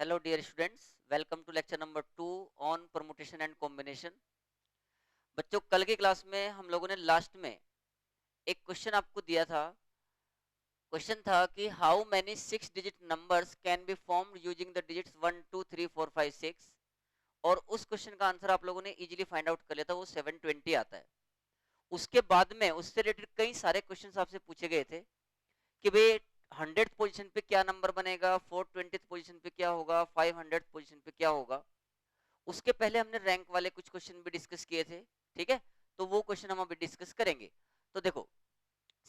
Hello dear students, welcome to lecture number 2 on permutation and combination। बच्चों कल की class में हम लोगों ने लास्ट में एक क्वेश्चन आपको दिया था। क्वेश्चन था कि how many 6 digit numbers can be formed using the digits 1 2 3 4 5 6 और उस क्वेश्चन का आंसर आप लोगों ने इजीली फाइंड आउट कर लिया था, वो 720 आता है। उसके बाद में उससे रिलेटेड कई सारे क्वेश्चंस आपसे पूछे गए थे कि भाई 100th पोजीशन पे क्या नंबर बनेगा, 420th पोजीशन पे क्या होगा, 500th पोजीशन पे क्या होगा। उसके पहले हमने रैंक वाले कुछ क्वेश्चन भी डिस्कस किए थे, ठीक है। तो वो क्वेश्चन हम अभी डिस्कस करेंगे। तो देखो,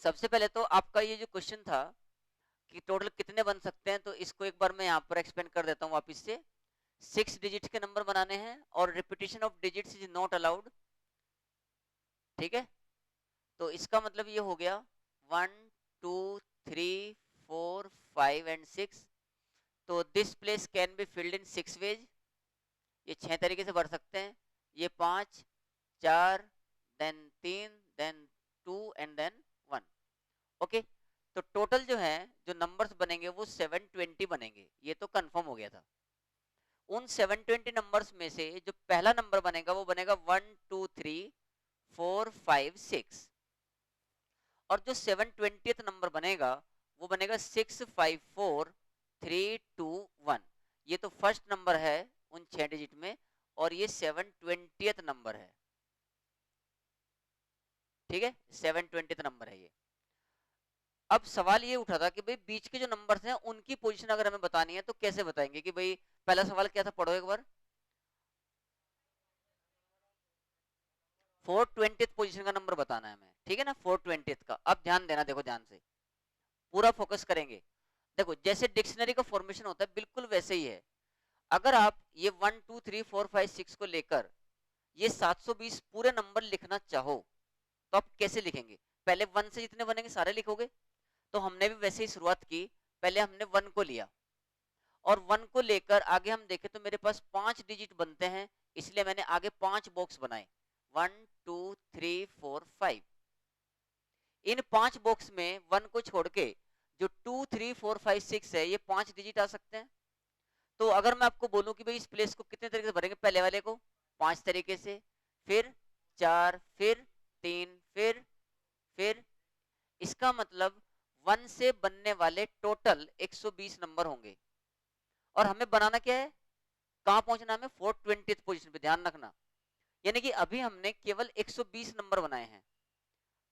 सबसे पहले तो आपका ये जो क्वेश्चन था कि टोटल कितने बन सकते हैं, तो इसको एक बार मैं यहाँ पर एक्सपेंड कर देता हूँ वापस से। 6 डिजिट के नंबर बनाने हैं और repetition of digits is not allowed, ठीक है। तो इसका मतलब ये हो गया 1 2 3 4 5 एंड 6। तो this place can be filled in 6 ways. ये 6 तरीके से भर सकते हैं। ये 5 4 then 3 then 2 and then 1। Okay, तो टोटल जो है जो नंबर्स बनेंगे वो 720 बनेंगे, ये तो कंफर्म हो गया था। उन 720 नंबर्स में से जो पहला नंबर बनेगा वो बनेगा 1 2 3 4 5 6 और जो 720th नंबर बनेगा वो बनेगा 6 5 4 3 2 1। ये तो फर्स्ट नंबर है उन 6 डिजिट में और ये 720th नंबर है, ठीक है। 720th नंबर है ये। अब सवाल ये उठा था कि भाई बीच के जो नंबर्स हैं उनकी पोजीशन अगर हमें बतानी है तो कैसे बताएंगे। कि भाई पहला सवाल क्या था, पढ़ो एक बार। 420th पोजीशन का नंबर बताना है हमें, ठीक है ना, 420th का। अब ध्यान देना, देखो ध्यान से पूरा फोकस करेंगे। देखो जैसे डिक्शनरी का फॉर्मेशन होता है बिल्कुल वैसे ही है। अगर आप ये 1 2 3 4 5 6 को लेकर ये 720 पूरे नंबर लिखना चाहो तो आप कैसे लिखेंगे। पहले 1 से जितने बनेंगे सारे लिखोगे। तो हमने भी वैसे ही शुरुआत की। पहले हमने 1 को लिया और 1 को लेकर आगे हम देखें तो मेरे पास 5 डिजिट बनते हैं, इसलिए मैंने आगे 5 बॉक्स बनाए, 1 2 3 4 5। इन 5 बॉक्स में 1 को छोड़ के जो 2 3 4 5 6 है ये 5 डिजिट आ सकते हैं। तो अगर मैं आपको बोलूं कि भाई इस प्लेस को कितने तरीके से भरेंगे, पहले वाले को 5 तरीके से, फिर 4, फिर 3, फिर इसका मतलब 1 से बनने वाले टोटल 120 नंबर होंगे। और हमें बनाना क्या है, कहां पहुंचना हमें, 420th पोजीशन पे, ध्यान रखना। यानी कि अभी हमने केवल 120 नंबर बनाए हैं।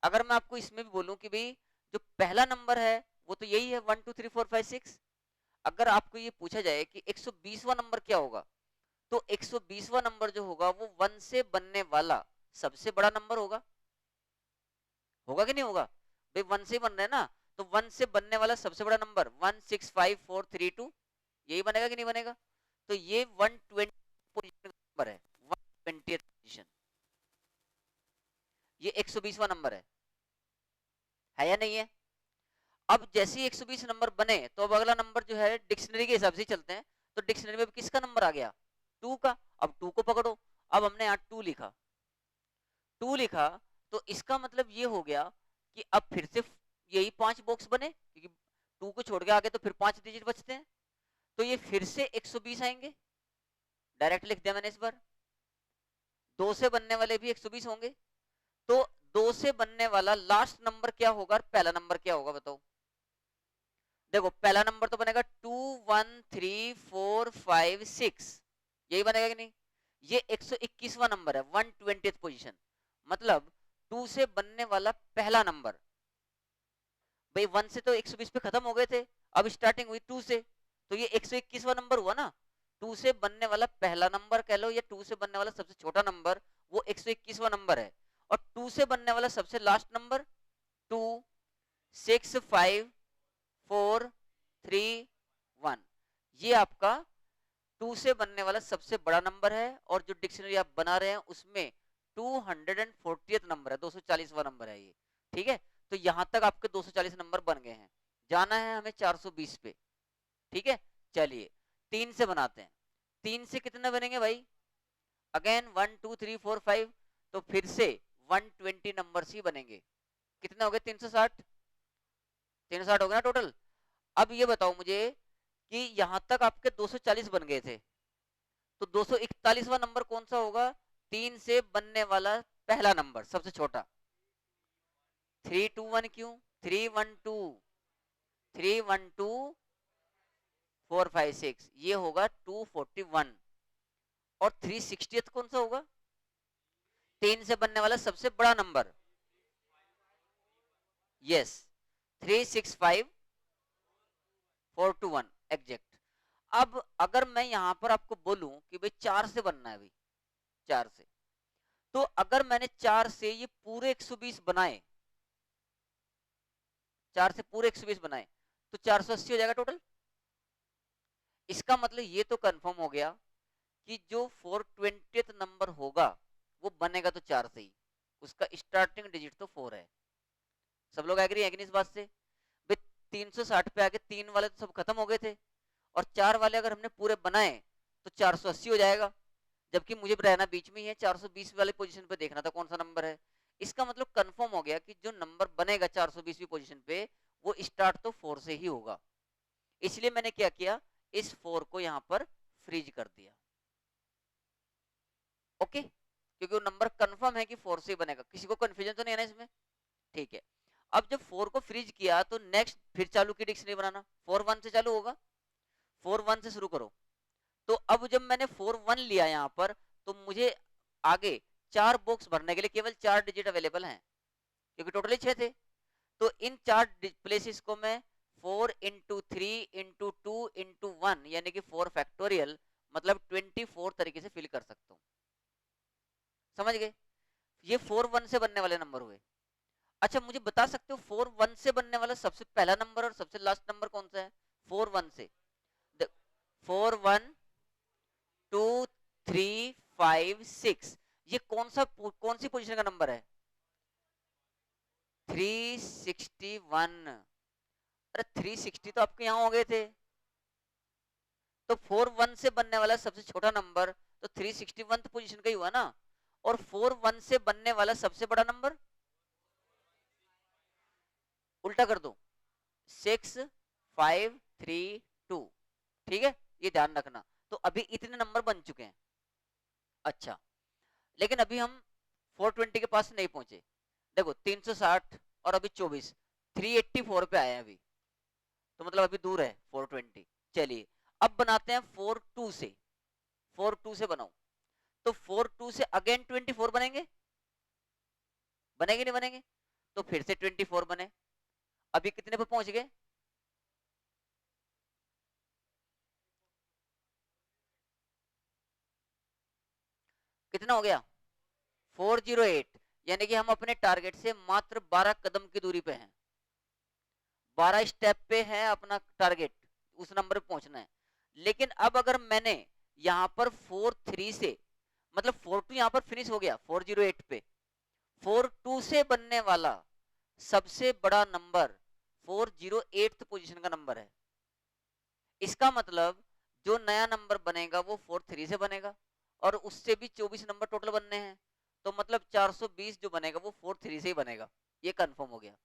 अगर मैं आपको इसमें भी बोलूं कि भाई जो पहला नंबर है वो तो यही है 1 2 3 4 5 6। अगर आपको ये पूछा जाए कि 120वां नंबर क्या होगा, तो 120वां नंबर जो होगा वो 1 से बनने वाला सबसे बड़ा नंबर होगा। होगा कि नहीं होगा भाई, 1 से बन रहा है ना, तो 1 से बनने वाला सबसे बड़ा नंबर 1 6 5 4 3 2 यही बनेगा कि नहीं बनेगा। तो ये 120 पोजीशन नंबर है, 120th पोजीशन, ये 120वां नंबर है या नहीं है। अब जैसे ही 120 नंबर बने तो अब अगला नंबर जो है डिक्शनरी के हिसाब से चलते हैं। तो डिक्शनरी में किसका नंबर आ गया, 2 का। अब 2 को पकड़ो। अब हमने यहाँ 2 लिखा, 2 लिखा, तो इसका मतलब ये हो गया कि अब फिर से यही 5 बॉक्स बने, क्योंकि 2 को छोड़ के आगे तो फिर 5 डिजिट बचते हैं। तो ये फिर से 120 आएंगे, डायरेक्ट लिख दिया मैंने इस बार। 2 से बनने वाले भी 120 होंगे। तो 2 से बनने वाला लास्ट नंबर क्या होगा और पहला नंबर क्या होगा, बताओ। देखो पहला नंबर तो बनेगा 2 1 3 4 5 6, यही बनेगा कि नहीं। ये 121वां नंबर है, 120th पोजीशन। मतलब 2 से बनने वाला पहला नंबर, भाई 1 से तो 120 पे खत्म हो गए थे, अब स्टार्टिंग हुई 2 से, तो ये 121वां नंबर हुआ ना। 2 से बनने वाला पहला नंबर कह लो या 2 से बनने वाला सबसे छोटा नंबर, वो 121वां नंबर है। और 2 से बनने वाला सबसे लास्ट नंबर 2 6 5 4 3 1, ये आपका 2 से बनने वाला सबसे बड़ा नंबर है। और जो डिक्शनरी आप बना रहे हैं उसमें 240th नंबर है, 240वां नंबर है ये, ठीक है। तो यहां तक आपके 240 नंबर बन गए हैं। जाना है हमें 420 पे, ठीक है। चलिए 3 से बनाते हैं। 3 से कितने बनेंगे भाई, अगेन 1 2 3 4 5, तो फिर से 120 नंबर ही बनेंगे। कितने हो गए, 360, 360 हो गए ना टोटल। अब ये बताओ मुझे कि यहां तक आपके 240 बन गए थे, तो 241वां नंबर कौन सा होगा? 3 से बनने वाला पहला नंबर, सबसे छोटा। 321 क्यों? 312 312 456, ये होगा 241। और 360 कौन सा होगा? 3 से बनने वाला सबसे बड़ा नंबर, यस, 365421 एग्जैक्ट। अब अगर मैं यहां पर आपको बोलूं कि भाई 4 से बनना है, भाई 4 से, तो अगर मैंने 4 से ये पूरे 120 बनाए, 4 से पूरे 120 बनाए, तो 480 हो जाएगा टोटल। इसका मतलब ये तो कंफर्म हो गया कि जो 420th नंबर होगा वो बनेगा तो 4 से ही, उसका स्टार्टिंग डिजिट तो 4 है। सब लोग एग्री है कि नहीं इस बात से? भाई 360 पे आके 3 वाले तो सब खत्म हो गए थे, और 4 वाले अगर हमने पूरे बनाए तो 480 हो जाएगा, जबकि मुझे रहना बीच में ही है, 420 वाली पोजीशन पे देखना था कौन सा नंबर है। इसका मतलब कंफर्म हो गया कि जो नंबर बनेगा 420वीं पोजीशन पे वो स्टार्ट तो 4 से ही होगा। इसलिए मैंने क्या किया, इस 4 को यहां पर फ्रीज कर दिया। ओके, क्योंकि वो नंबर कंफर्म है कि 4 से ही बनेगा। किसी को कंफ्यूजन तो नहीं है ना इसमें? ठीक है। अब जब 4 को फ्रीज किया तो नेक्स्ट फिर चालू की डिक्शनरी बनाना, 4 1 से चालू होगा, 4 1 से शुरू करो। तो अब जब मैंने 4 1 लिया यहाँ पर, तो मुझे आगे 4 बॉक्स भरने के लिए केवल 4 डिजिट अवेलेबल हैं, क्योंकि टोटली 6 थे। तो इन 4 प्लेसेस को मैं 4 इंटू 3 इंटू 2 इंटू 1 यानी कि 4 फैक्टोरियल मतलब 24 तरीके से फिल कर सकता हूँ। समझ गए? ये 4 1 से बनने वाले नंबर हुए। अच्छा, मुझे बता सकते हो 4 1 से बनने वाला सबसे पहला नंबर और सबसे लास्ट नंबर कौन सा है? 4 1 से 4 1 2 3 5 6, ये कौन सी पोजीशन का नंबर है? 361। अरे 360 तो आपके यहाँ हो गए थे, तो 4 1 से बनने वाला सबसे छोटा नंबर तो 361 पोजीशन का ही हुआ ना। और 4 1 से बनने वाला सबसे बड़ा नंबर उल्टा कर दो, 6532। ठीक है, ये ध्यान रखना। तो अभी इतने नंबर बन चुके हैं। अच्छा, लेकिन अभी हम 420 के पास नहीं पहुंचे। देखो 360 और अभी 24, 384 पे आए हैं अभी, तो मतलब अभी दूर है 420। चलिए अब बनाते हैं 42 से, 42 से बनाओ। तो 42 से अगेन 24 बनेंगे, बनेंगे नहीं बनेंगे? तो फिर से 24 बने। अभी कितने पे पहुंच गए? कितना हो गया? 408, यानी कि हम अपने टारगेट से मात्र 12 कदम की दूरी पे हैं, 12 स्टेप पे है अपना टारगेट, उस नंबर पे पहुंचना है। लेकिन अब अगर मैंने यहां पर 43 से, मतलब 42 यहां पर फिनिश हो गया 408 पे, 42 से बनने वाला सबसे बड़ा नंबर 408 पोजीशन का नंबर है। इसका मतलब जो नया नंबर बनेगा वो 43 से बनेगा, और उससे भी 24 नंबर टोटल बनने हैं, तो मतलब 420 जो बनेगा वो 43 से ही बनेगा। ये कंफर्म हो गया।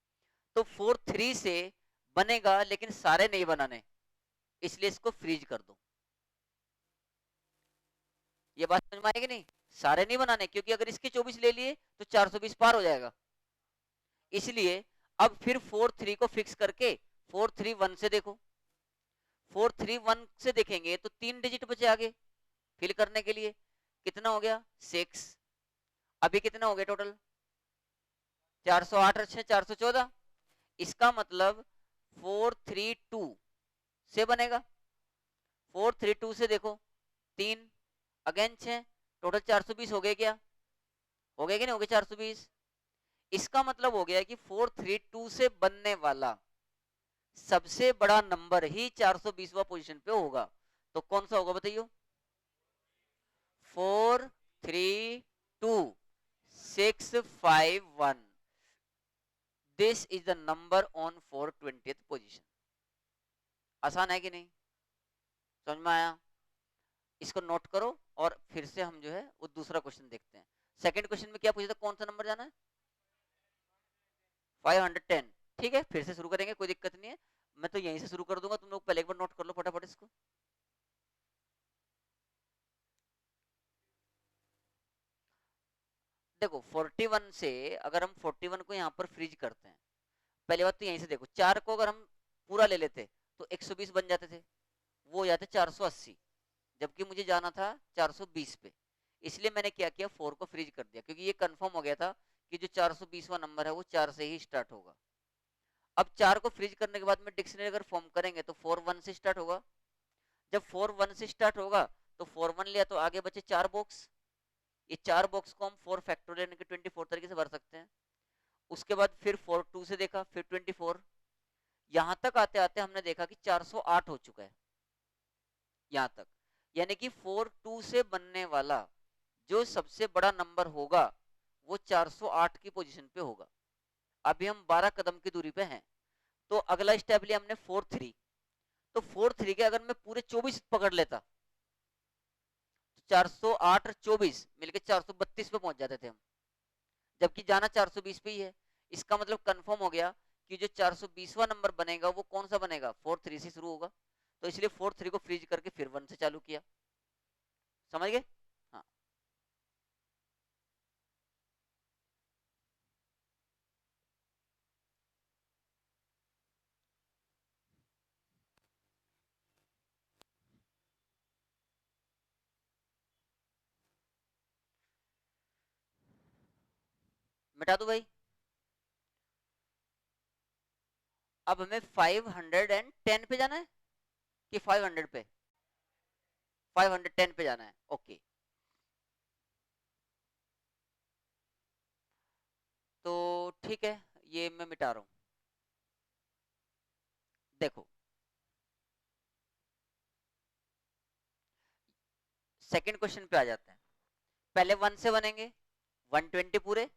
तो 43 से बनेगा, लेकिन सारे नहीं बनाने, इसलिए इसको फ्रीज कर दो। ये बात समझ में आएगी नहीं? सारे नहीं बनाने, क्योंकि अगर इसके 24 ले लिए तो 420 पार हो जाएगा। इसलिए अब फिर 43 को फिक्स करके 431 से देखो, 431 से देखेंगे तो 3 डिजिट बचे आगे फिल करने के लिए। कितना हो गया? 6। अभी कितना हो गया टोटल? 408 अच्छे 414। इसका मतलब 432 से बनेगा। 432 से देखो 3 अगेन 6, टोटल 420 हो गए क्या? हो गए कि नहीं हो गए 420? इसका मतलब हो गया कि 432 से बनने वाला सबसे बड़ा नंबर ही 420वां पोजीशन पे होगा। तो कौन सा होगा बताइयो? 432651, this is the number on 420th position. आसान है कि नहीं? समझ में आया? इसको नोट करो और फिर से हम जो है वो दूसरा क्वेश्चन देखते हैं। सेकंड क्वेश्चन में क्या पूछा था, कौन सा नंबर जाना है? 510। ठीक है, फिर से शुरू करेंगे, कोई दिक्कत नहीं है। मैं तो यहीं से शुरू कर दूंगा, तुम लोग पहले एक बार नोट कर लो फटाफट इसको। देखो 41 से अगर हम 41 को यहाँ पर फ्रीज करते हैं, पहली बात तो यहीं से देखो, 4 को अगर हम पूरा ले लेते तो 120 बन जाते थे, वो हो जाते 480, जबकि मुझे जाना था 420 पे। इसलिए मैंने क्या किया, 4 को फ्रीज कर दिया, क्योंकि ये कंफर्म हो गया था कि जो 420वां नंबर है वो 4 से ही स्टार्ट होगा। अब 4 को फ्रीज करने के बाद में डिक्शनरी अगर फॉर्म करेंगे तो 41 से स्टार्ट होगा। जब 41 से स्टार्ट होगा तो 41 लिया तो आगे बचे 4 बॉक्स। ये 4 बॉक्स को हम 4 फैक्टोरियल यानी कि 24 तरीके से भर सकते हैं। उसके बाद फिर 42 से देखा, फिर 24, यहां तक आते आते हमने देखा कि 408 हो चुका है यहां तक। यानी कि 42 से बनने वाला जो सबसे बड़ा नंबर होगा वो 408 की पोजीशन पे होगा। अभी हम 12 कदम की दूरी पे हैं, तो अगला स्टेप लिया हमने 43। तो 43 के अगर मैं पूरे 24 पकड़ लेता तो 408 और 24 मिलके 432 पे पहुंच जाते थे हम, जबकि जाना 420 पे ही है। इसका मतलब कंफर्म हो गया कि जो 420वां नंबर बनेगा वो कौन सा बनेगा, 43 से शुरू होगा। तो इसलिए 43 को फ्रीज करके फिर 1 से चालू किया। समझ गए? हाँ, मिटा दो भाई। अब हमें 510 पे जाना है कि 500 पे? 510 पे जाना है, ओके। तो ठीक है, ये मैं मिटा रहा हूं। देखो सेकंड क्वेश्चन पे आ जाते हैं। पहले 1 से बनेंगे 120 पूरे,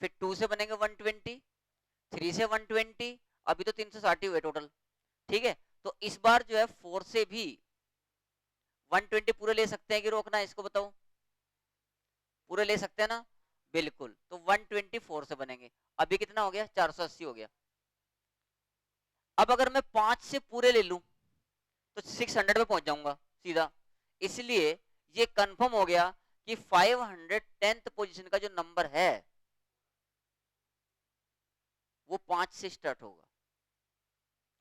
फिर 2 से बनेंगे 120, 3 से 120, अभी तो 360 हुए टोटल। ठीक है, तो इस बार जो है 4 से भी 120 पूरे ले सकते हैं कि रोकना है, इसको बताओ। पूरे ले सकते हैं ना? बिल्कुल, तो 124 से बनेंगे। अभी कितना हो गया, 480 हो गया। अब अगर मैं 5 से पूरे ले लूं तो 600 पे पहुंच जाऊंगा सीधा। इसलिए ये कंफर्म हो गया कि 510th पोजीशन का जो नंबर है वो 5 से स्टार्ट होगा,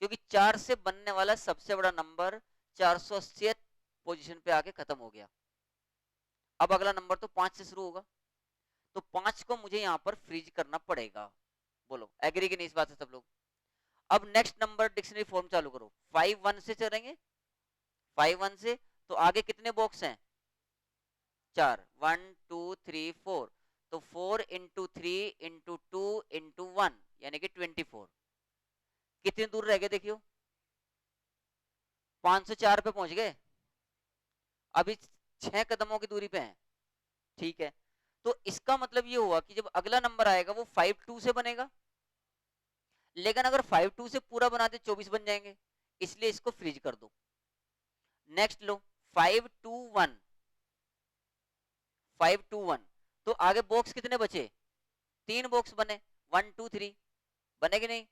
क्योंकि 4 से बनने वाला सबसे बड़ा नंबर 480 पोजीशन पे आके खत्म हो गया। अब अगला नंबर तो 5 से शुरू होगा, तो 5 को मुझे यहां पर फ्रीज करना पड़ेगा। बोलो एग्री कि नहीं इस बात से सब लोग? अब नेक्स्ट नंबर डिक्शनरी फॉर्म चालू करो। 5 1 से चलेंगे, 5 1 से तो आगे कितने बॉक्स हैं, 4, 1 2 3 4, तो 4 इंटू 3 इंटू 2 इंटू 1 यानी कि 24। कितनी दूर रह गए देखियो, 504 पे पहुंच गए, अभी 6 कदमों की दूरी पे हैं। ठीक है, तो इसका मतलब ये हुआ कि जब अगला नंबर आएगा वो 52 से बनेगा, लेकिन अगर 52 से पूरा बनाते 24 बन जाएंगे, इसलिए इसको फ्रीज कर दो। नेक्स्ट लो 521, 521, तो आगे बॉक्स कितने बचे, 3 बॉक्स बने, 1 2 3, बने कि नहीं?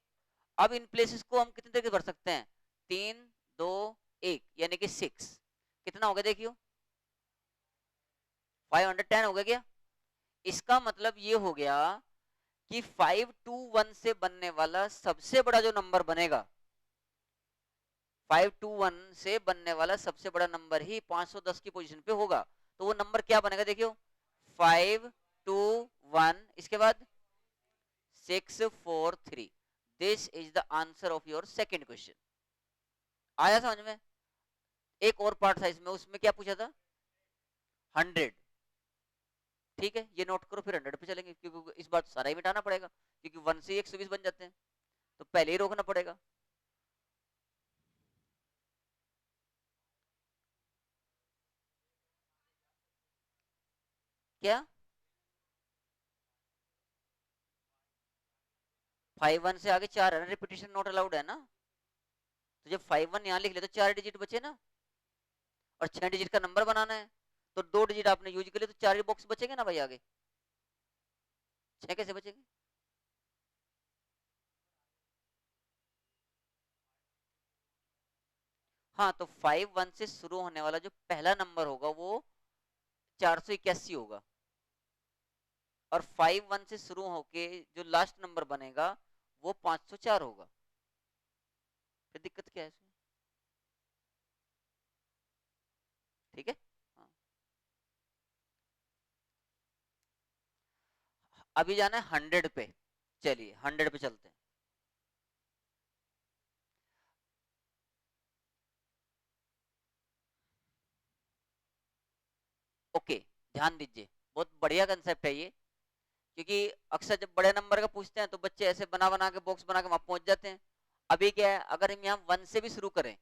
अब इन प्लेसेस को हम कितने तरीके भर सकते हैं, 3 2 1 यानी कि 6। कितना हो गया देखियो, 510 हो गया क्या? इसका मतलब ये हो गया कि 521 से बनने वाला सबसे बड़ा जो नंबर बनेगा, 521 से बनने वाला सबसे बड़ा नंबर ही 510 की पोजीशन पे होगा। तो वो नंबर क्या बनेगा देखियो, 521, इसके बाद 643। This is the answer of your second question. आया समझ में? एक और पार्ट था इसमें, उसमें क्या पूछा था, 100। ठीक है, ये नोट करो, फिर 100 पे चलेंगे, क्योंकि इस बार सारा ही मिटाना पड़ेगा, क्योंकि 1 से 120 बन जाते हैं, तो पहले ही रोकना पड़ेगा। क्या 5 1 से आगे 4 है ना, रिपीटिशन नॉट अलाउड है ना। तो जब 5 1 यहाँ लिख ले तो 4 डिजिट बचे ना, और 6 डिजिट का नंबर बनाना है, तो 2 डिजिट आपने यूज कर लिए, तो 4 ही बॉक्स बचेंगे ना भाई, आगे 6 कैसे बचेंगे? हाँ, तो 5-1 से शुरू होने वाला जो पहला नंबर होगा वो 481 होगा, और 5-1 से शुरू होके जो लास्ट नंबर बनेगा वो 504 होगा। फिर दिक्कत क्या है इसमें? ठीक है। हाँ। अभी जाना है 100 पे, चलिए 100 पे चलते हैं। ओके, ध्यान दीजिए, बहुत बढ़िया कंसेप्ट है ये, क्योंकि अक्सर जब बड़े नंबर का पूछते हैं तो बच्चे ऐसे बना बना के बॉक्स बना के वहां पहुंच जाते हैं। अभी क्या है, अगर हम यहाँ 1 से भी शुरू करें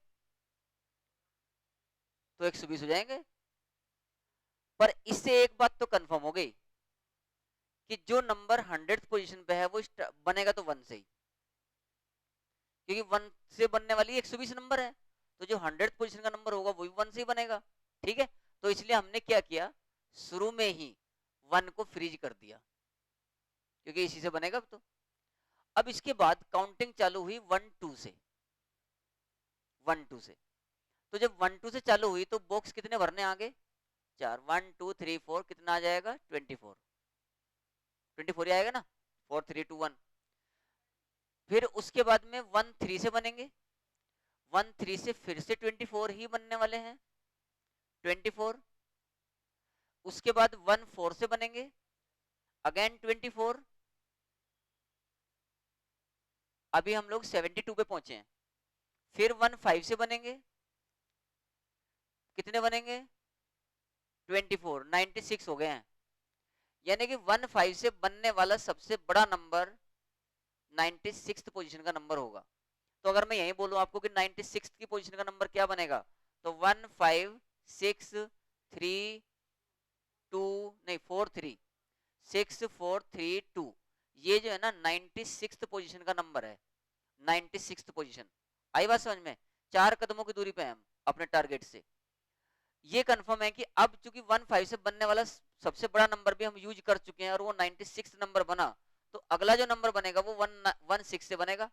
तो 120 हो जाएंगे। पर इससे एक बात तो कंफर्म हो गई कि जो नंबर 100th पोजीशन पे है वो बनेगा तो 1 से ही, क्योंकि 1 से बनने वाली 120 नंबर है, तो जो 100th पोजीशन का नंबर होगा वो भी 1 से ही बनेगा। ठीक है, तो इसलिए हमने क्या किया, शुरू में ही 1 को फ्रीज कर दिया, क्योंकि इसी से बनेगा तो। अब इसके बाद काउंटिंग चालू हुई 1-2 से, 1-2 से। तो जब 1-2 से चालू हुई तो बॉक्स कितने भरने आगे, 4, 1 2 3 4, कितना आ जाएगा 24, 24 ही आएगा ना, 4 3 2 1। फिर उसके बाद में 1 3 से बनेंगे, 1 3 से फिर से 24 ही बनने वाले हैं, 24। उसके बाद 1 4 से बनेंगे, अगेन 24। अभी हम लोग 72 पे पहुंचे हैं। फिर 1 5 से बनेंगे, कितने बनेंगे 24, 96 हो गए हैं। यानी कि 1 5 से बनने वाला सबसे बड़ा नंबर 96th पोजीशन का नंबर होगा। तो अगर मैं यही बोलूं आपको कि 96th की पोजीशन का नंबर क्या बनेगा, तो 1 5 6 3 2 नहीं 4 3 6 4 3 2, ये जो है ना 96th पोजीशन का नंबर है, 96th पोजीशन। आई बात समझ में? 4 कदमों की दूरी पे हैं हम अपने टारगेट से। ये कंफर्म है कि अब चूंकि 1 5 से बनने वाला सबसे बड़ा नंबर भी हम यूज कर चुके हैं और वो 96 नंबर बना, तो अगला जो नंबर बनेगा वो 1 6 से बनेगा।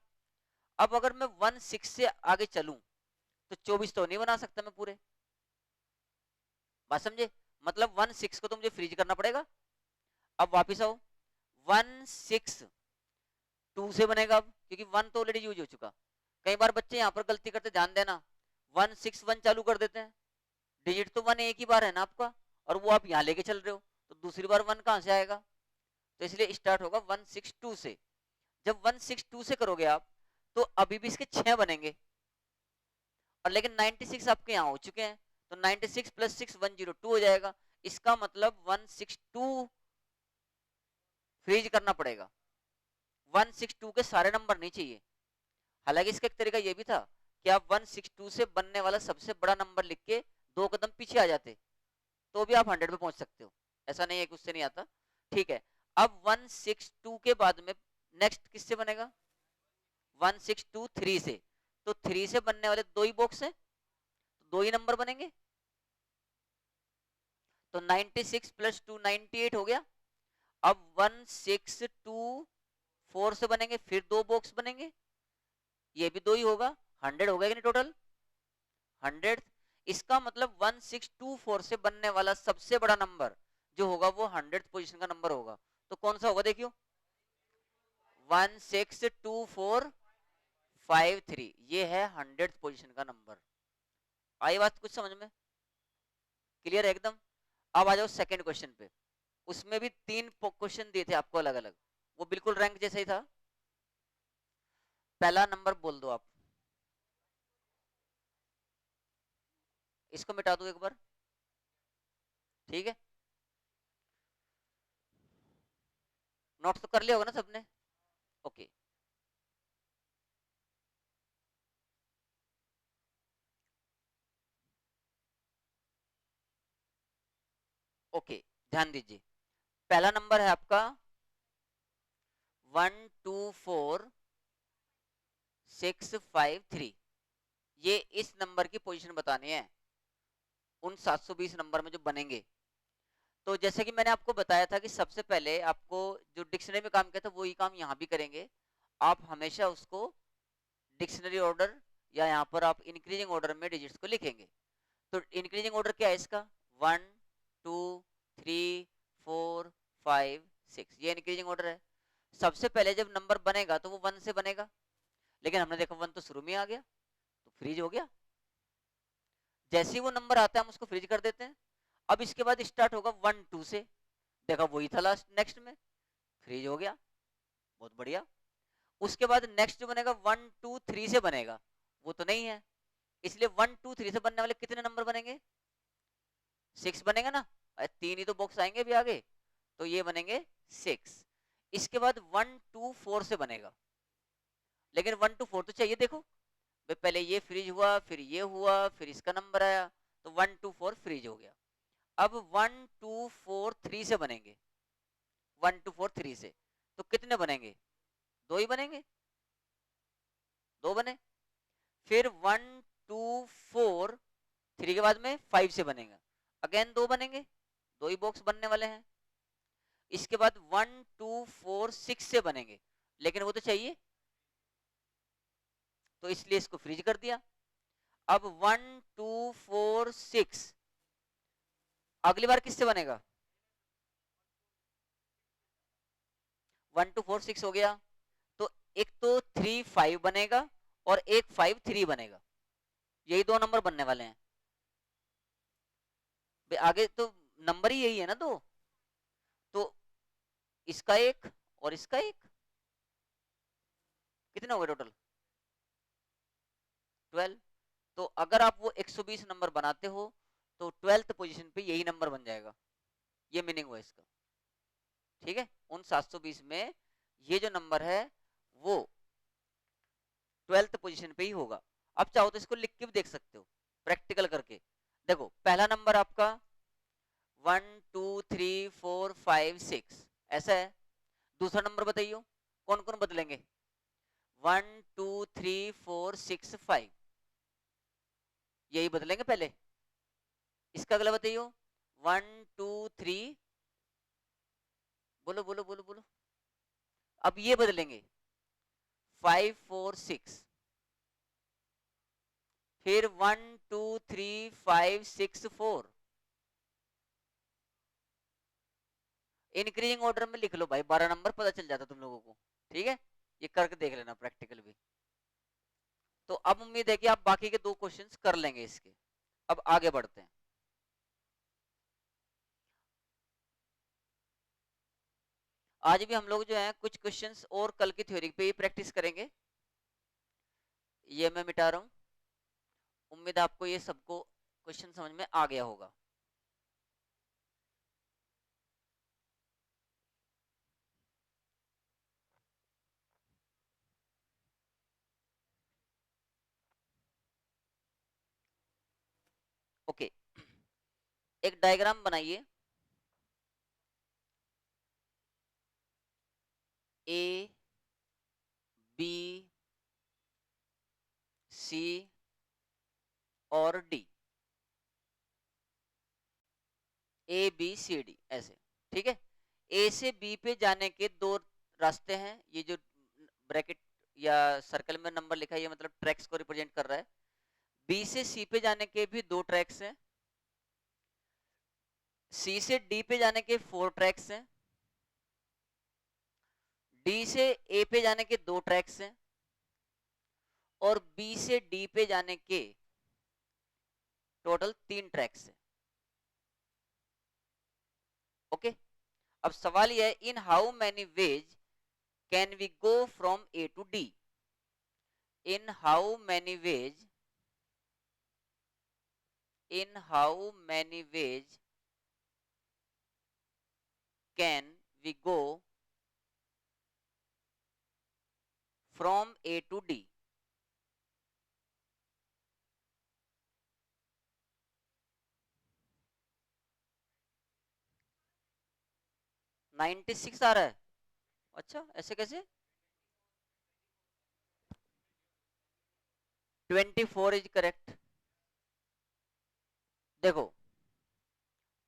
अब अगर मैं 1 6 से आगे चलूं तो 24 तो नहीं बना सकता मैं पूरे, बात समझे? मतलब 1 6 को तो मुझे फ्रीज करना पड़ेगा। अब वापिस आओ, 1 6 2 से बनेगा अब, क्योंकि 1 तो ऑलरेडी यूज हो चुका। कई बार बच्चे यहाँ पर गलती करते, ध्यान देना, 1 6 1 चालू कर देते हैं, डिजिट तो 1 एक ही बार है ना आपका, और वो आप यहाँ लेके चल रहे हो, तो दूसरी बार 1 कहां से आएगा? तो इसलिए स्टार्ट होगा 1 6 2 से। जब 1 6 2 से करोगे आप तो अभी भी इसके 6 बनेंगे, और लेकिन 96 आपके यहाँ हो चुके हैं, तो 96 प्लस 6 102 हो जाएगा। इसका मतलब 162 फ्रीज करना पड़ेगा, 162 के सारे नंबर नहीं चाहिए। हालांकि इसका एक तरीका ये भी था कि आप 162 से बनने वाला सबसे बड़ा नंबर लिख के 2 कदम पीछे आ जाते, तो भी आप 100 पे पहुंच सकते हो, ऐसा नहीं है कि उससे नहीं आता। ठीक है, अब 162 के बाद में नेक्स्ट किससे बनेगा, 162 3 से। तो 3 से बनने वाले 2 ही बॉक्स है, तो 2 ही नंबर बनेंगे, तो 96 प्लस 2 98 हो गया। अब 162 4 से बनेंगे, फिर 2 बॉक्स बनेंगे, ये भी 2 ही होगा, 100 हो गया कि नहीं टोटल 100। इसका मतलब 1624 से बनने वाला सबसे बड़ा नंबर जो होगा वो 100th पोजीशन का नंबर होगा। तो कौन सा होगा देखियो, 162453, ये है 100th पोजीशन का नंबर। आई बात कुछ समझ में? क्लियर है एकदम? अब आ जाओ सेकंड क्वेश्चन पे। उसमें भी 3 क्वेश्चन दिए थे आपको अलग अलग, वो बिल्कुल रैंक जैसा ही था। पहला नंबर बोल दो आप, इसको मिटा दो एक बार, ठीक है? नोट्स तो कर लिया होगा ना सबने? ओके, ओके, ध्यान दीजिए। पहला नंबर है आपका 124653, ये इस नंबर की पोजीशन बतानी है उन 720 नंबर में जो बनेंगे। तो जैसे कि मैंने आपको बताया था कि सबसे पहले आपको जो डिक्शनरी में काम किया था वही काम यहाँ भी करेंगे। आप हमेशा उसको डिक्शनरी ऑर्डर या यहाँ पर आप इंक्रीजिंग ऑर्डर में डिजिट्स को लिखेंगे। तो इंक्रीजिंग ऑर्डर क्या है इसका, 1 2 3 4 5 6, ये इंक्रीजिंग ऑर्डर है। सबसे पहले जब नंबर बनेगा तो वो 1 से बनेगा, लेकिन हमने देखा 1 तो शुरू में आ गया तो फ्रीज हो गया। जैसे ही वो नंबर आता है हम उसको फ्रीज कर देते हैं। अब इसके बाद स्टार्ट होगा 1 2 से, देखा वही था लास्ट, नेक्स्ट में फ्रीज हो गया, बहुत बढ़िया। उसके बाद नेक्स्ट जो बनेगा 1 2 3 से बनेगा, वो तो नहीं है, इसलिए 1 2 3 से बनने वाले कितने नंबर बनेंगे, 6 बनेगा ना, 3 ही तो बॉक्स आएंगे अभी आगे, तो ये बनेंगे 6। इसके बाद 1 2 4 से बनेगा, लेकिन 1 2 4 तो चाहिए, देखो पहले ये फ्रीज हुआ, फिर ये हुआ, फिर इसका नंबर आया, तो 1 2 4 फ्रीज हो गया। अब 1 2 4 3 से बनेंगे, 1 2 4 3 से, तो कितने बनेंगे, 2 ही बनेंगे, 2 बने। फिर 1 2 4 3 के बाद में 5 से बनेगा, अगेन 2 बनेंगे, 2 ही बॉक्स बनने वाले हैं। इसके बाद 1 2 4 6 से बनेंगे, लेकिन वो तो चाहिए, तो इसलिए इसको फ्रीज कर दिया। अब 1 2 4 6 अगली बार किससे बनेगा, 1 2 4 6 हो गया, तो एक तो 3 5 बनेगा और एक 5 3 बनेगा, यही 2 नंबर बनने वाले हैं। आगे तो नंबर ही यही है ना, तो इसका एक और इसका एक, कितने हो गए टोटल, 12। तो अगर आप वो 120 नंबर बनाते हो तो 12th पोजीशन पे यही नंबर बन जाएगा, ये मीनिंग हुआ इसका, ठीक है। उन 720 में ये जो नंबर है वो 12th पोजीशन पे ही होगा। अब चाहो तो इसको लिख के भी देख सकते हो, प्रैक्टिकल करके। देखो पहला नंबर आपका 1 2 3 4 5 6 ऐसा है, दूसरा नंबर बताइए कौन कौन बदलेंगे, 1 2 3 4 6 5, यही बदलेंगे पहले। इसका अगला बताइए 1 2 3, बोलो बोलो बोलो बोलो, अब ये बदलेंगे 5 4 6, फिर 1 2 3 5 6 4। इंक्रीजिंग ऑर्डर में लिख लो भाई, 12 नंबर पता चल जाता तुम लोगों को, ठीक है। ये करके देख लेना प्रैक्टिकल भी। तो अब उम्मीद है कि आप बाकी के 2 क्वेश्चंस कर लेंगे इसके। अब आगे बढ़ते हैं। आज भी हम लोग जो है कुछ क्वेश्चंस और कल की थ्योरी पे ही प्रैक्टिस करेंगे। ये मैं मिटा रहा हूं, उम्मीद आपको ये सबको क्वेश्चन समझ में आ गया होगा। ओके, एक डायग्राम बनाइए, ए बी सी और D, A B C D ऐसे, ठीक है। ए से बी पे जाने के 2 रास्ते हैं, ये जो ब्रैकेट या सर्कल में नंबर लिखा है ये मतलब ट्रैक्स को रिप्रेजेंट कर रहा है। बी से सी पे जाने के भी 2 ट्रैक्स हैं, सी से डी पे जाने के 4 ट्रैक्स हैं, डी से ए पे जाने के 2 ट्रैक्स हैं, और बी से डी पे जाने के टोटल 3 ट्रैक्स हैं। ओके, अब सवाल यह है, in how many ways can we go from A to D, in how many ways, in how many ways can we go from A to D? Ninety six आ रहा है, अच्छा ऐसे कैसे, 24 इज करेक्ट। देखो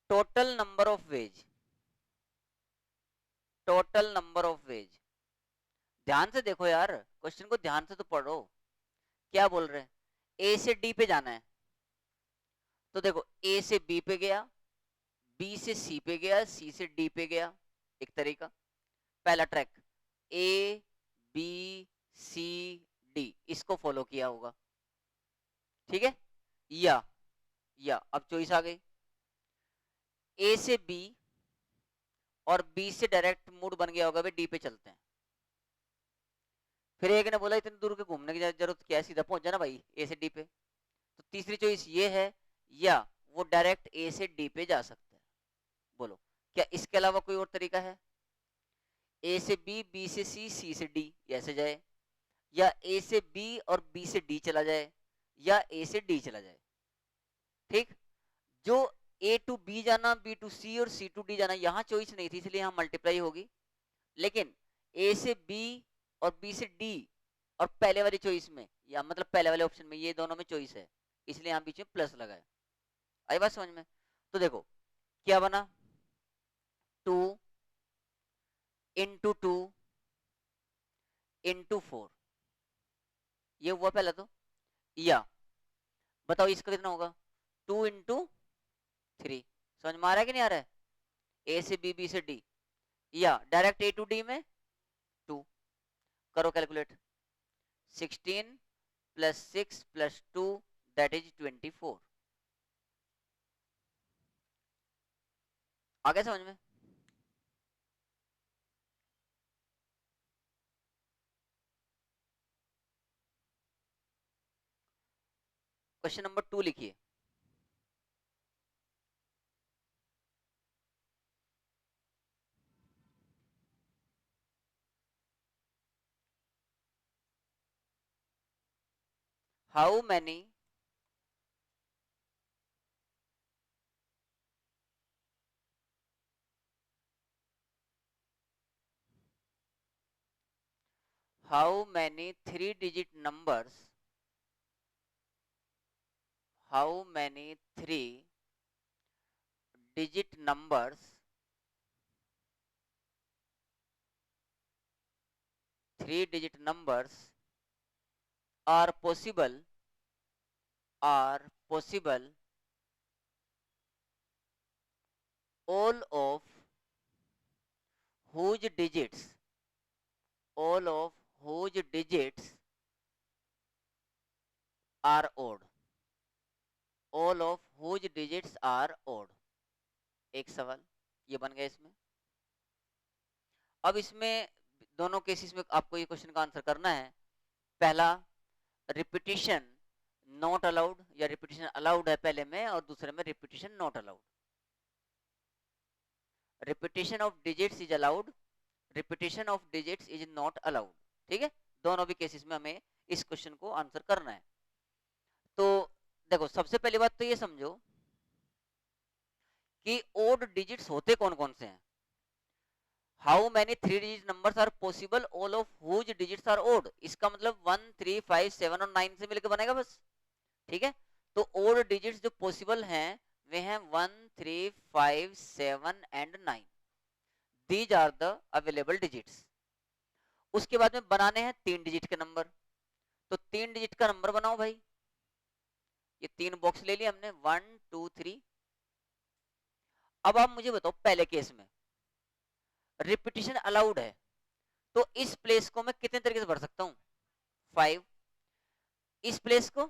total number of ways, total number of ways, ध्यान से देखो यार, क्वेश्चन को ध्यान से तो पढ़ो, क्या बोल रहे हैं, ए से डी पे जाना है, तो देखो ए से बी पे गया, बी से सी पे गया, सी से डी पे गया, एक तरीका। पहला track A B C D, इसको फॉलो किया होगा, ठीक है। या अब चॉइस आ गई, ए से बी और बी से डायरेक्ट मूड बन गया होगा, डी पे चलते हैं। फिर एक ने बोला इतनी दूर के घूमने की जरूरत क्या है, सीधा पहुंच जाना भाई ए से डी पे। तो तीसरी चॉइस ये है, या वो डायरेक्ट ए से डी पे जा सकते हैं। बोलो क्या इसके अलावा कोई और तरीका है? ए से बी, बी से सी, सी से डी, ऐसे जाए, या ए से बी और बी से डी चला जाए, या ए से डी चला जाए, ठीक। जो ए टू बी जाना, बी टू सी और सी टू डी जाना, यहां चॉइस नहीं थी इसलिए यहां मल्टीप्लाई होगी। लेकिन ए से बी और बी से डी और पहले वाली चॉइस में, या मतलब पहले वाले ऑप्शन में, ये दोनों में चॉइस है, इसलिए यहां बीच में प्लस लगाए। आई बात समझ में? तो देखो क्या बना, 2 इंटू 2 इंटू 4, ये हुआ पहला। तो या बताओ इसका कितना होगा, 2 इंटू 3। समझ में आ रहा है कि नहीं आ रहा है? ए से बी, बी से डी, या डायरेक्ट ए टू डी में 2। करो calculate, 16 plus 6 plus 2 that is 24। आ गया समझ में? क्वेश्चन नंबर 2 लिखिए। How many how many 3-digit numbers, how many 3-digit numbers, 3-digit numbers are possible all of whose digits are odd, all of whose digits are odd। एक सवाल ये बन गया इसमें। अब इसमें दोनों केसेस में आपको ये क्वेश्चन का आंसर करना है। पहला, रिपीटिशन नॉट अलाउड, या रिपीटिशन अलाउड है पहले में, और दूसरे में repetition not allowed. Repetition of digits is allowed, repetition of digits is not allowed, ठीक है। दोनों भी केसेस में हमें इस क्वेश्चन को आंसर करना है। तो देखो सबसे पहली बात तो ये समझो कि ओड डिजिट्स होते कौन कौन से हैं। How many 3-digit numbers are possible all of whose digits are odd, इसका मतलब 1 3 5 7 और 9 से मिलकर बनेगा बस, ठीक है। तो ओड डिजिट्स जो पॉसिबल हैं वे हैं 1 3 5 7 and 9, these are the available digits. उसके बाद में बनाने हैं 3 डिजिट के नंबर, तो 3 डिजिट का नंबर बनाओ भाई। ये 3 बॉक्स ले लिए हमने, 1 2 3। अब आप मुझे बताओ पहले केस में रिपीटिशन अलाउड है, तो इस प्लेस को मैं कितने तरीके से भर सकता हूं, 5, इस प्लेस को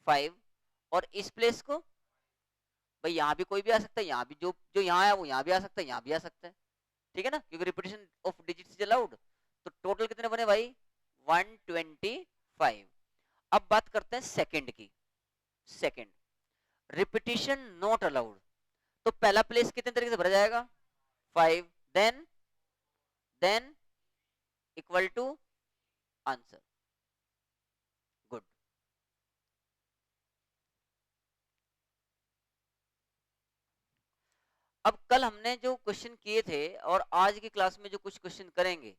5, और इस प्लेस को भाई यहां भी कोई भी आ सकता है, यहां भी जो जो यहां है वो यहां भी आ सकता है, यहां भी आ सकता है, ठीक है ना, क्योंकि repetition of digits is allowed. तो टोटल कितने बने भाई, 125। अब बात करते हैं सेकंड की। सेकंड रिपीटिशन नॉट अलाउड, तो पहला प्लेस कितने तरीके से भरा जाएगा, 5, then equal to answer. Good. अब कल हमने जो क्वेश्चन किए थे और आज की क्लास में जो कुछ क्वेश्चन करेंगे,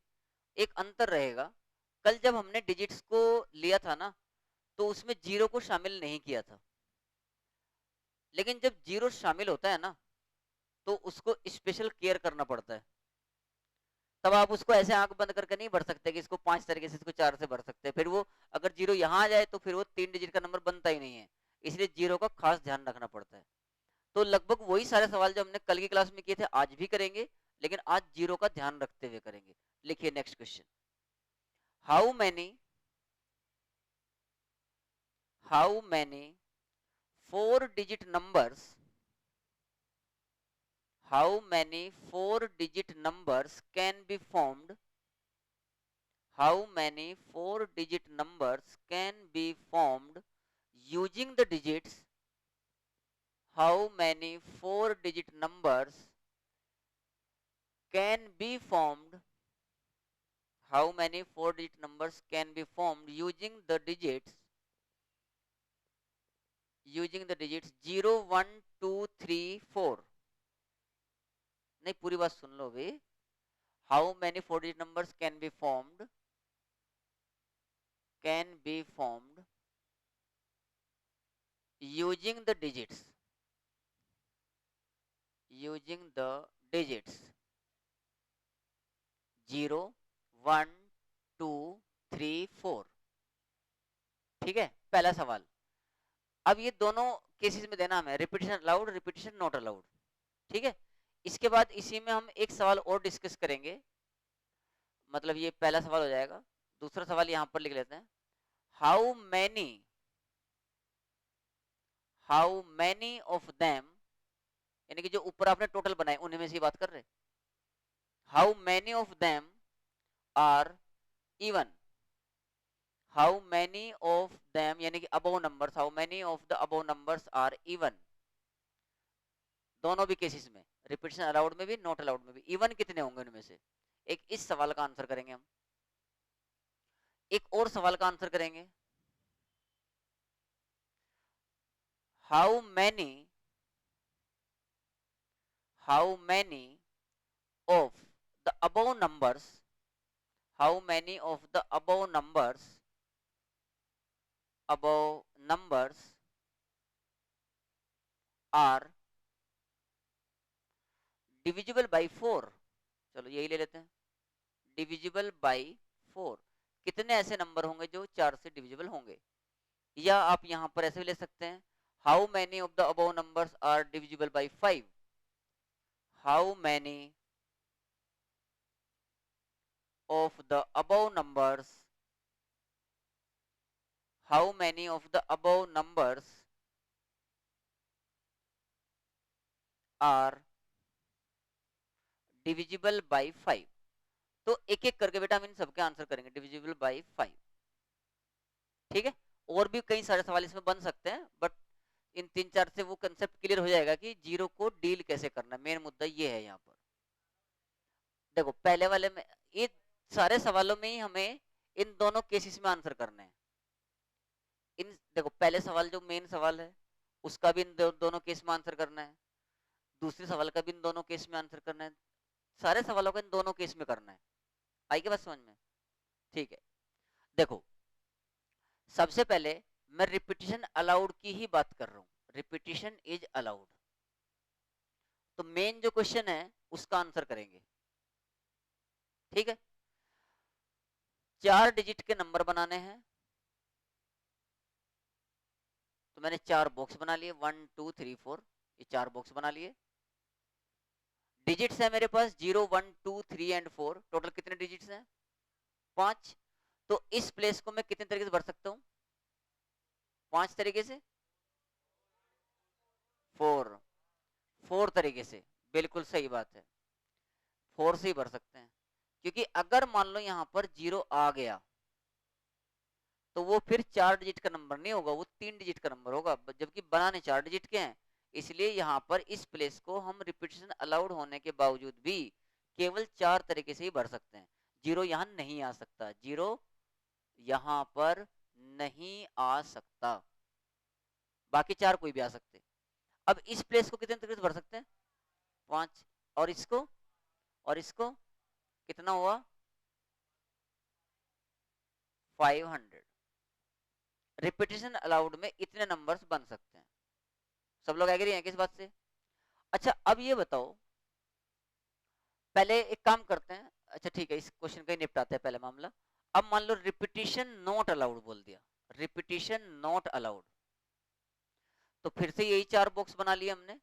एक अंतर रहेगा। कल जब हमने डिजिट्स को लिया था ना, तो उसमें जीरो को शामिल नहीं किया था, लेकिन जब जीरो शामिल होता है ना, तो उसको स्पेशल केयर करना पड़ता है। तब आप उसको ऐसे आंख बंद करके नहीं भर सकते कि इसको 5 तरीके से, इसको 4 से भर सकते हैं। फिर वो अगर 0 यहाँ आ जाए तो फिर वो 3 डिजिट का नंबर बनता ही नहीं है, इसलिए 0 का खास ध्यान रखना पड़ता है। तो लगभग वही सारे सवाल जो हमने कल की क्लास में किए थे आज भी करेंगे, लेकिन आज 0 का ध्यान रखते हुए करेंगे। लिखिए next question, how many 4 digit numbers, how many 4 digit numbers can be formed, how many 4 digit numbers can be formed using the digits, how many 4 digit numbers can be formed, how many 4 digit numbers can be formed using the digits 0 1 2 3 4। नहीं, पूरी बात सुन लो भाई। How many 4 digit numbers can be formed using the digits 0 1 2 3 4। ठीक है, पहला सवाल। अब ये दोनों केसेस में देना हमें repetition allowed, repetition not allowed. ठीक है, इसके बाद इसी में हम एक सवाल और डिस्कस करेंगे, मतलब ये पहला सवाल हो जाएगा। दूसरा सवाल यहां पर लिख लेते हैं, हाउ मैनी ऑफ देम, यानी कि जो ऊपर आपने टोटल बनाए उन्हीं में से बात कर रहे, how many of them are even, how many of them यानी कि above numbers, how many of the above numbers are even. दोनों भी केसेस में, रिपीटिशन अलाउड में भी नॉट अलाउड में भी, इवन कितने होंगे उनमें से। एक इस सवाल का आंसर करेंगे हम, एक और सवाल का आंसर करेंगे, how many of the above numbers, how many of the above numbers are divisible by 4। चलो यही ले लेते हैं, डिविजिबल बाई 4। कितने ऐसे नंबर होंगे जो 4 से डिविजिबल होंगे, या आप यहां पर ऐसे भी ले सकते हैं, how many of the above numbers are divisible by 5, how many of the above numbers, how many of the above numbers are divisible by 5। तो एक एक करके बेटा हम इन सबके आंसर करेंगे, डिविजिबल बाई 5। ठीक है, और भी कई सारे सवाल इसमें बन सकते हैं, बट इन 3-4 से वो कंसेप्ट क्लियर हो जाएगा कि 0 को डील कैसे करना है। मेन मुद्दा ये है यहाँ पर। देखो पहले वाले में, ये सारे सवालों में ही हमें इन दोनों केसेस में आंसर करने हैं। इन देखो पहले सवाल जो मेन सवाल है उसका भी इन दोनों केस में आंसर करना है, दूसरे सवाल का भी इन दोनों केस में आंसर करना है, सारे सवालों का इन दोनों केस में करना है। आई के बात समझ में? ठीक है, देखो सबसे पहले मैं रिपीटिशन अलाउड की ही बात कर रहा हूं, रिपीटिशन इज अलाउड। तो मेन जो क्वेश्चन है उसका आंसर करेंगे। ठीक है, 4 डिजिट के नंबर बनाने हैं, तो मैंने 4 बॉक्स बना लिए, 1 2 3 4, ये 4 बॉक्स बना लिए। डिजिट्स है मेरे पास 0 1 2 3 एंड 4, टोटल कितने डिजिट्स हैं? 5। तो इस प्लेस को मैं कितने तरीके से भर सकता हूं? 5 तरीके से, 4 तरीके से, बिल्कुल सही बात है, 4 से ही भर सकते हैं। क्योंकि अगर मान लो यहां पर 0 आ गया तो वो फिर 4 डिजिट का नंबर नहीं होगा, वो 3 डिजिट का नंबर होगा, जबकि बनाने 4 डिजिट के हैं। इसलिए यहाँ पर इस प्लेस को हम रिपीटिशन अलाउड होने के बावजूद भी केवल 4 तरीके से ही भर सकते हैं। 0 यहाँ नहीं आ सकता, 0 यहाँ पर नहीं आ सकता, बाकी 4 कोई भी आ सकते। अब इस प्लेस को कितने तरीके से भर सकते हैं? 5। और इसको कितना हुआ? 500। रिपीटिशन अलाउड में इतने नंबर्स बन सकते हैं। सब लोग एग्री हैं किस बात से? अच्छा अब ये बताओ, पहले एक काम करते हैं, अच्छा ठीक है, इस क्वेश्चन का ही निपटाते हैं पहले मामला। अब मान लो रिपीटिशन नॉट अलाउड बोल दिया, रिपीटिशन नॉट अलाउड, तो फिर से यही 4 बॉक्स बना लिए हमने,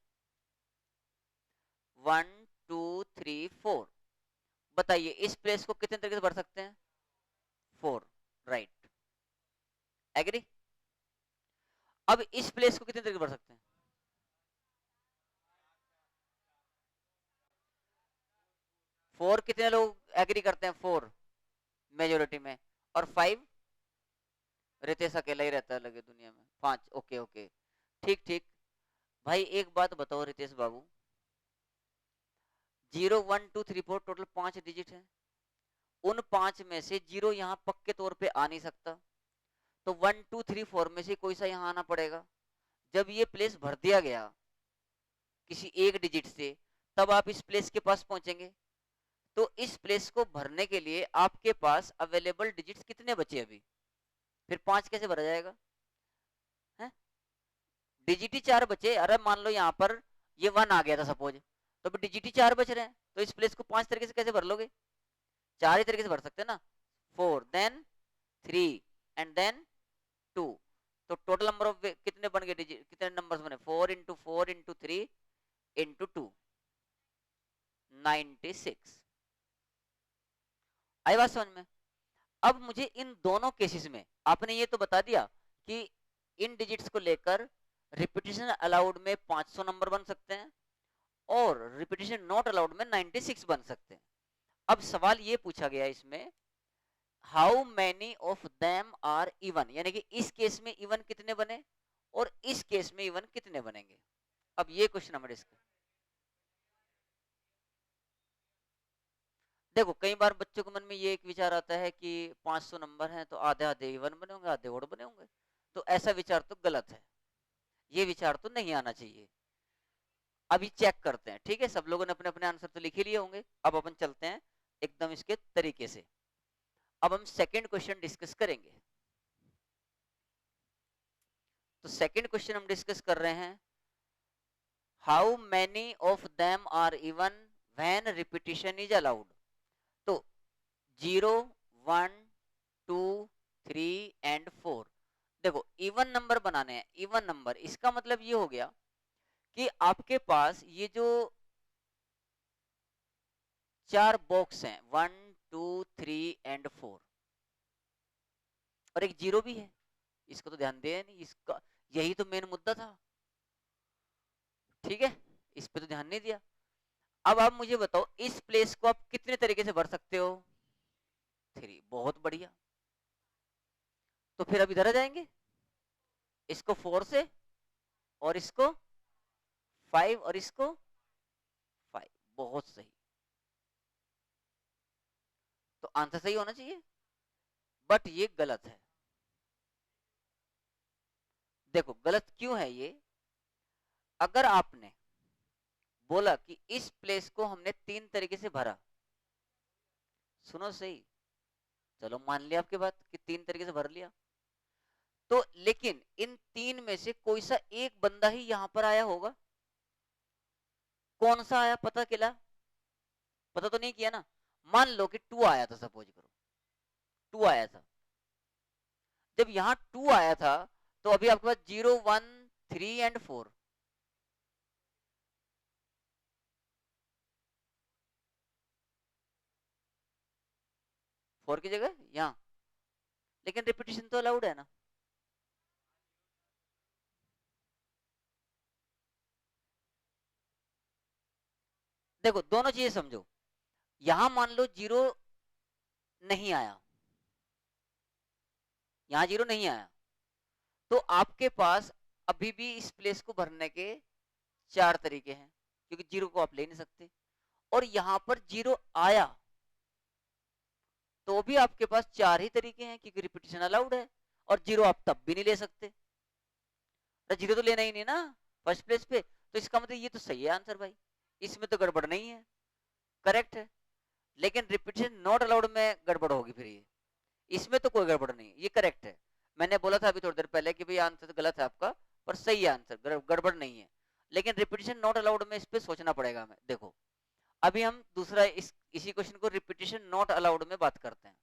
1 2 3 4। बताइए इस प्लेस को कितने तरीके से भर सकते हैं? 4, राइट, एग्री। अब इस प्लेस को कितने तरीके से भर सकते हैं? 4 कितने लोग एग्री करते हैं? 4 मेजोरिटी में। और 5 रितेश अकेला ही रहता है लगे दुनिया में। 5, ओके ओके, ठीक ठीक। भाई एक बात बताओ रितेश बाबू, 0 1 2 3 4 टोटल 5 डिजिट है, उन 5 में से 0 यहाँ पक्के तौर पे आ नहीं सकता, तो 1 2 3 4 में से कोई सा यहाँ आना पड़ेगा। जब ये प्लेस भर दिया गया किसी एक डिजिट से, तब आप इस प्लेस के पास पहुंचेंगे। तो इस प्लेस को भरने के लिए आपके पास अवेलेबल डिजिट्स कितने बचे अभी? फिर 5 कैसे भरा जाएगा? है डिजिट ही 4 बचे। अरे मान लो यहाँ पर ये 1 आ गया था सपोज, तो अभी डिजिट ही 4 बच रहे हैं, तो इस प्लेस को 5 तरीके से कैसे भर लोगे? 4 ही तरीके से भर सकते हैं ना, 4 देन 3 एंड देन 2। तो टोटल नंबर ऑफ कितने बन गए डिजिट, कितने नंबर्स बने? 4 इंटू 4 इंटू 3 इंटू 2, 96। आई बात समझ में? अब मुझे इन दोनों केसेस में आपने ये तो बता दिया कि इन डिजिट्स को लेकर रिपीटिशन अलाउड में 500 नंबर बन सकते हैं और रिपीटिशन नॉट अलाउड में 96 बन सकते हैं। अब सवाल ये पूछा गया इसमें, how many of them are even, यानी कि इस केस में इवन कितने बने और इस केस में इवन कितने बनेंगे। अब ये क्वेश्चन हमें डिस्कस। देखो कई बार बच्चों के मन में ये एक विचार आता है कि 500 नंबर हैं तो आधे आधे इवन बने होंगे, आधे ओड बने होंगे। तो ऐसा विचार तो गलत है, ये विचार तो नहीं आना चाहिए। अभी चेक करते हैं, ठीक है, सब लोगों ने अपने अपने आंसर तो लिख ही लिए होंगे। अब अपन चलते हैं एकदम इसके तरीके से। अब हम सेकंड क्वेश्चन डिस्कस करेंगे। तो सेकंड क्वेश्चन हम डिस्कस कर रहे हैं, how many of them are even when repetition is allowed. तो 0 1 2 3 एंड 4, देखो इवन नंबर बनाने हैं। इवन नंबर इसका मतलब ये हो गया कि आपके पास ये जो 4 बॉक्स हैं 1 2 3 एंड 4 और एक 0 भी है, इसको तो ध्यान दे नहीं, इसका यही तो मेन मुद्दा था, ठीक है, इस पे तो ध्यान नहीं दिया। अब आप मुझे बताओ इस प्लेस को आप कितने तरीके से भर सकते हो? 3, बहुत बढ़िया। तो फिर अब इधर आ जाएंगे, इसको 4 से और इसको 5 और इसको 5, बहुत सही। तो आंसर सही होना चाहिए, बट ये गलत है। देखो गलत क्यों है ये, अगर आपने बोला कि इस प्लेस को हमने 3 तरीके से भरा, सुनो सही, चलो मान लिया आपकी बात कि 3 तरीके से भर लिया, तो लेकिन इन 3 में से कोई सा एक बंदा ही यहां पर आया होगा। कौन सा आया पता किला? पता तो नहीं किया ना। मान लो कि 2 आया था, सपोज करो 2 आया था। जब यहां 2 आया था तो अभी आपके पास 0 1 3 एंड 4, 4 की जगह यहां, लेकिन रिपीटिशन तो अलाउड है ना। देखो दोनों चीजें समझो, यहां मान लो 0 नहीं आया, यहां 0 नहीं आया, तो आपके पास अभी भी इस प्लेस को भरने के 4 तरीके हैं, क्योंकि 0 को आप ले नहीं सकते। और यहां पर 0 आया तो भी आपके पास 4 ही तरीके हैं, क्योंकि रिपीटिशन अलाउड है। और 0 आप तब भी नहीं ले सकते, तो 0 तो लेना ही नहीं ना फर्स्ट प्लेस पे। तो इसका मतलब ये तो सही है आंसर भाई, इसमें तो गड़बड़ नहीं है, करेक्ट है। लेकिन रिपीटिशन नॉट अलाउड में गड़बड़ होगी फिर ये, इसमें तो कोई गड़बड़ नहीं, ये करेक्ट है। मैंने बोला था अभी थोड़ी देर पहले कि भाई आंसर गलत है आपका, पर सही है आंसर, गड़बड़ नहीं है। लेकिन रिपीटिशन नॉट अलाउड में इस पे सोचना पड़ेगा हमें। देखो अभी हम दूसरा इसी क्वेश्चन को रिपीटेशन नॉट अलाउड में बात करते हैं।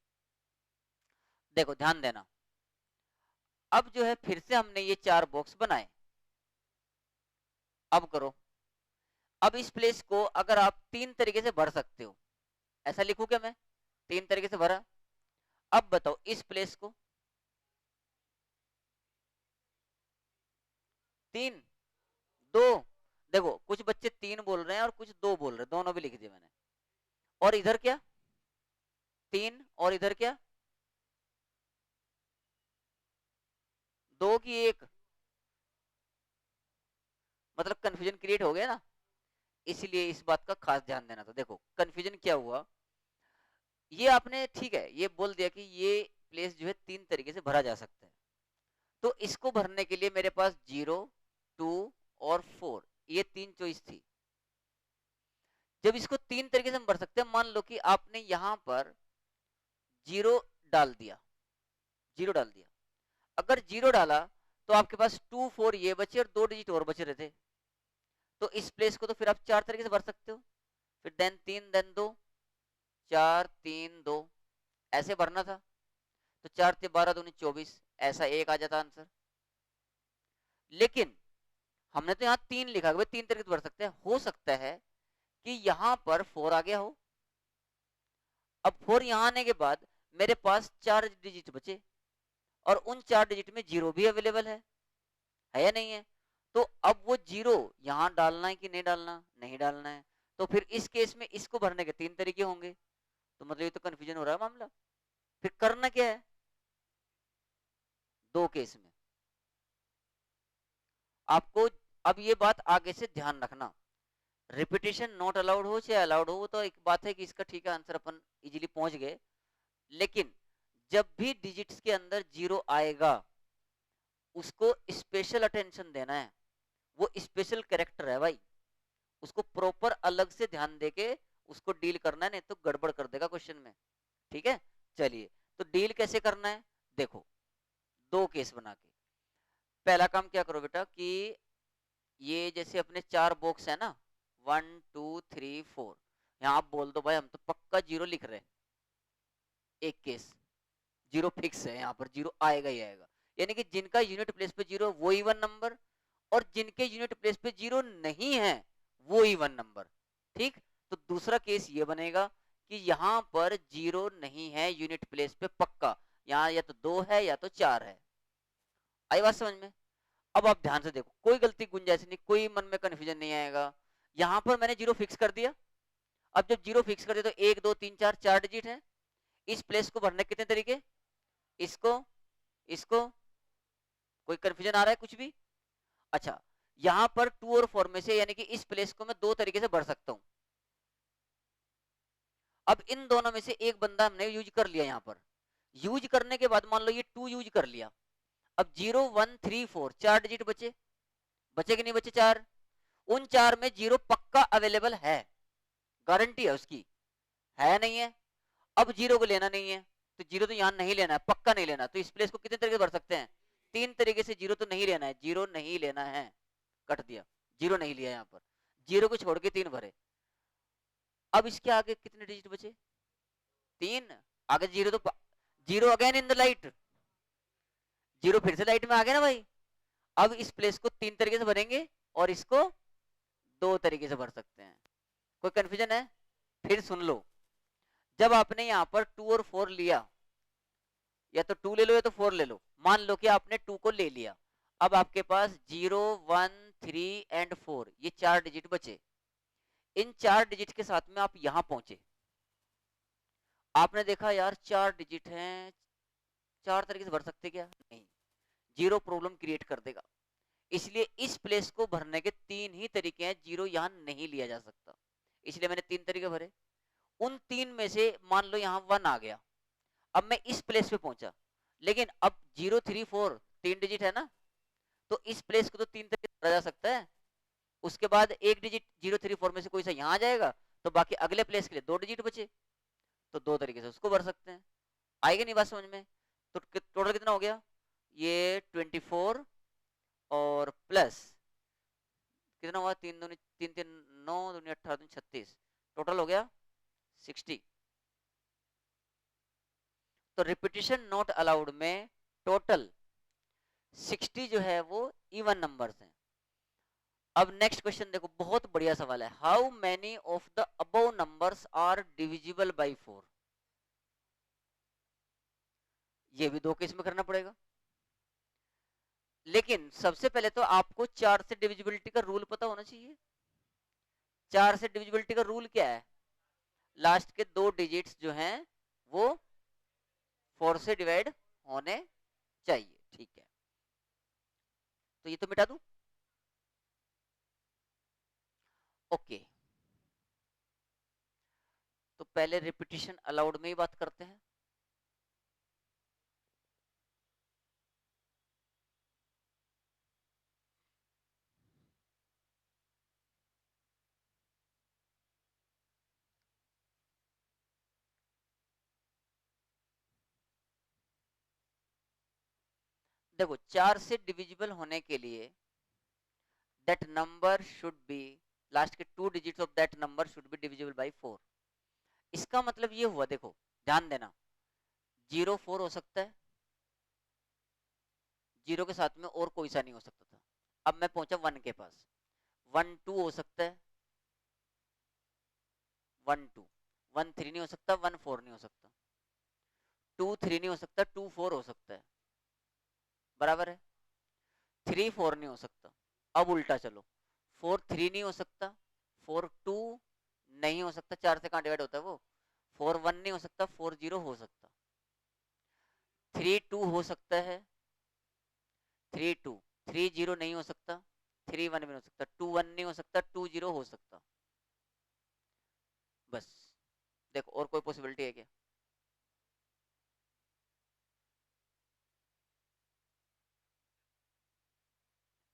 देखो ध्यान देना, अब जो है फिर से हमने ये 4 बॉक्स बनाए। अब करो, अब इस प्लेस को अगर आप 3 तरीके से भर सकते हो, ऐसा लिखूं क्या मैं? 3 तरीके से भरा। अब बताओ इस प्लेस को 3 2, देखो कुछ बच्चे 3 बोल रहे हैं और कुछ 2 बोल रहे हैं, दोनों भी लिख दिए मैंने। और इधर क्या 3, और इधर क्या 2 की 1, मतलब कंफ्यूजन क्रिएट हो गया ना। इसलिए इस बात का खास ध्यान देना था। देखो कंफ्यूजन क्या हुआ, ये आपने ठीक है ये बोल दिया कि ये प्लेस जो है 3 तरीके से भरा जा सकता है, तो इसको भरने के लिए मेरे पास 0, 2 और 4 ये 3 चॉइस थी। जब इसको 3 तरीके से हम भर सकते हैं, मान लो कि आपने यहां पर 0 डाल दिया, 0 डाल दिया, अगर 0 डाला तो आपके पास 2 4 ये बचे और 2 डिजिट और बचे रहते, तो इस प्लेस को तो फिर आप 4 तरीके से भर सकते हो। फिर देन 3 देन 2, 4 3 2 ऐसे भरना था, तो 4 से 12 दूनी 24, ऐसा एक आ जाता आंसर। लेकिन हमने तो यहाँ 3 लिखा, 3 तरीके से भर सकते हैं। हो सकता है कि यहाँ पर 4 आ गया हो, अब 4 यहाँ आने के बाद मेरे पास 4 डिजिट बचे और उन 4 डिजिट में 0 भी अवेलेबल है या नहीं है? तो अब वो 0 यहाँ डालना है कि नहीं डालना? नहीं डालना है, तो फिर इस केस में इसको भरने के 3 तरीके होंगे, तो मतलब ये तो कंफ्यूजन हो रहा है मामला। फिर करना क्या है 2 केस में आपको? अब ये बात आगे से ध्यान रखना, रिपीटेशन नॉट अलाउड हो चाहे अलाउड हो, वो तो एक बात है कि इसका ठीक है आंसर अपन इजीली पहुंच गए। लेकिन जब भी डिजिट्स के अंदर 0 आएगा उसको स्पेशल अटेंशन देना है, वो स्पेशल कैरेक्टर है भाई, उसको प्रॉपर अलग से ध्यान देके उसको डील करना है, नहीं तो गड़बड़ कर देगा क्वेश्चन में। ठीक है, चलिए तो डील कैसे करना है, देखो 2 केस बना के। पहला काम क्या करो बेटा कि ये जैसे अपने 4 बॉक्स है ना 1 2 3 4, यहाँ आप बोल दो भाई हम तो पक्का 0 लिख रहे हैं। एक केस 0 फिक्स है, यहाँ पर 0 आएगा ही आएगा, यानी कि जिनका यूनिट प्लेस पे 0 वो इवन नंबर, और जिनके यूनिट प्लेस पे 0 नहीं है वो इवन नंबर। ठीक, तो दूसरा केस ये बनेगा कि यहाँ पर 0 नहीं है यूनिट प्लेस पे पक्का, यहाँ या तो 2 है या तो 4 है। आई बात समझ में? अब आप ध्यान से देखो, कोई गलती गुंजाइश नहीं, कोई मन में कंफ्यूजन नहीं आएगा। यहाँ पर मैंने 0 फिक्स कर दिया, अब जब 0 फिक्स कर दिया तो 1 2 3 4 4 डिजिट है, इस प्लेस को भरने कितने तरीके, इसको इसको, कोई कंफ्यूजन आ रहा है कुछ भी? अच्छा, यहाँ पर 2 और 4 में से यानी कि इस प्लेस को मैं 2 तरीके से भर सकता हूँ। अब इन दोनों में से एक बंदा हमने यूज कर लिया, यहाँ पर यूज करने के बाद मान लो ये 2 यूज कर लिया, अब 0 1 3 4 4 डिजिट बचे, बचे कि नहीं बचे? 4, उन 4 में 0 पक्का अवेलेबल है, गारंटी है उसकी, है नहीं है? अब 0 को लेना नहीं है, तो 0 तो यहाँ नहीं लेना है, पक्का नहीं लेना, तो इस प्लेस को कितने तरीके से भर सकते हैं? 3 तरीके से। 0 तो नहीं लेना है, 0 नहीं लेना है, कट दिया, 0 नहीं लिया, यहाँ पर 0 को छोड़ के 3 भरे। अब इसके आगे कितने डिजिट बचे? 3, आगे 0 तो 0 अगेन इन द लाइट, 0 फिर से लाइट में आ गया ना भाई। अब इस प्लेस को 3 तरीके से भरेंगे और इसको 2 तरीके से भर सकते हैं। कोई कंफ्यूजन है? फिर सुन लो, जब आपने यहाँ पर 2 और 4 लिया, या तो 2 ले लो या तो 4 ले लो, मान लो कि आपने 2 को ले लिया, अब आपके पास 0 1 3 एंड 4 ये 4 डिजिट बचे। इन 4 डिजिट के साथ में आप यहां पहुंचे, आपने देखा यार 4 डिजिट हैं, 4 तरीके से भर सकते क्या? नहीं, 0 प्रॉब्लम क्रिएट कर देगा, इसलिए इस प्लेस को भरने के 3 ही तरीके हैं, 0 यहां नहीं लिया जा सकता, इसलिए मैंने 3 तरीके भरे। उन 3 में से मान लो यहाँ 1 आ गया, अब मैं इस प्लेस पे पहुंचा, लेकिन अब 0 3 4 3 डिजिट है ना, तो इस प्लेस को तो 3 तरीके से भरा जा सकता है। उसके बाद एक डिजिट 0 3 4 में से कोई सा यहाँ आ जाएगा, तो बाकी अगले प्लेस के लिए 2 डिजिट बचे, तो 2 तरीके से उसको भर सकते हैं। आएगा नहीं बात समझ में? तो टोटल कितना हो गया? ये 24 और प्लस कितना हुआ, 3 दूनी 3 3 9 दूनी 18 दूनी 36, टोटल हो गया 60। तो रिपीटिशन नॉट अलाउड में टोटल 60 जो है वो इवन नंबर्स हैं। अब नेक्स्ट क्वेश्चन देखो, बहुत बढ़िया सवाल है। How many of the above numbers are divisible by 4? ये भी दो केस में करना पड़ेगा, लेकिन सबसे पहले तो आपको 4 से डिविजिबिलिटी का रूल पता होना चाहिए। 4 से डिविजिबिलिटी का रूल क्या है? लास्ट के दो डिजिट्स जो हैं वो 4 से डिवाइड होने चाहिए। ठीक है, तो ये तो मिटा दूं। ओके, तो पहले रिपीटिशन अलाउड में ही बात करते हैं। देखो, 4 से डिविजिबल होने के लिए that number should be, last के two digits of that number should be divisible by 4। इसका मतलब ये हुआ, देखो ध्यान देना, 0 4 हो सकता है, 0 के साथ में और कोई सा नहीं हो सकता था। अब मैं पहुंचा 1 के पास, 1 2 हो सकता है, 1 2, 1 3 नहीं हो सकता, 1 4 नहीं हो सकता, 2 3 नहीं हो सकता, 2 4 हो सकता है, बराबर है। 3 4 नहीं हो सकता। अब उल्टा चलो, 4 3 नहीं हो सकता, 4 2 नहीं हो सकता, 4 से कहाँ डिवाइड होता है वो, 4 1 नहीं हो सकता, 4 0 हो सकता, 3 2 हो सकता है, 3 2, 3 0 नहीं हो सकता, 3 1 भी नहीं हो सकता, 2 1 नहीं हो सकता, 2 0 हो सकता। बस, देखो और कोई पॉसिबिलिटी है क्या?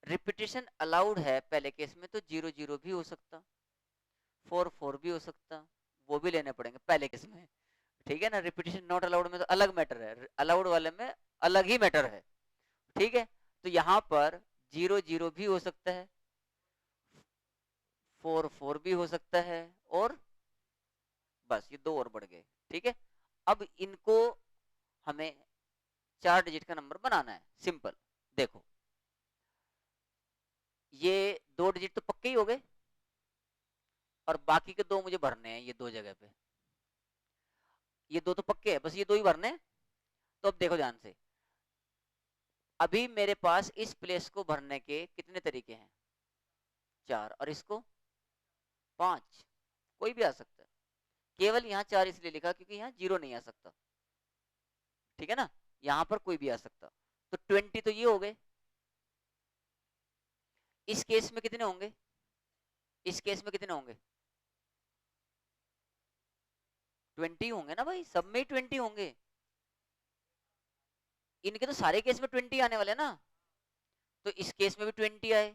रिपीटिशन अलाउड है पहले केस में, तो 0 0 भी हो सकता, 4 4 भी हो सकता, वो भी लेने पड़ेंगे पहले केस में। ठीक है ना, रिपीटिशन नॉट अलाउड में तो अलग मैटर है, अलाउड वाले में अलग ही मैटर है। ठीक है, तो यहाँ पर 0 0 भी हो सकता है, 4 4 भी हो सकता है, और बस ये दो और बढ़ गए। ठीक है, अब इनको हमें 4 डिजिट का नंबर बनाना है, सिंपल। देखो, ये 2 डिजिट तो पक्के ही हो गए, और बाकी के दो मुझे भरने हैं, ये दो जगह पे, ये दो तो पक्के हैं, बस ये दो ही भरने हैं। तो अब देखो ध्यान से, अभी मेरे पास इस प्लेस को भरने के कितने तरीके हैं? 4, और इसको 5, कोई भी आ सकता है। केवल यहाँ 4 इसलिए लिखा क्योंकि यहाँ 0 नहीं आ सकता। ठीक है ना, यहाँ पर कोई भी आ सकता। तो 20 तो ये हो गए। इस केस में कितने होंगे? इस केस में कितने होंगे? 20 होंगे ना भाई, सब में ही 20 होंगे। इनके तो सारे केस में 20 आने वाले ना, तो इस केस में भी 20 आए,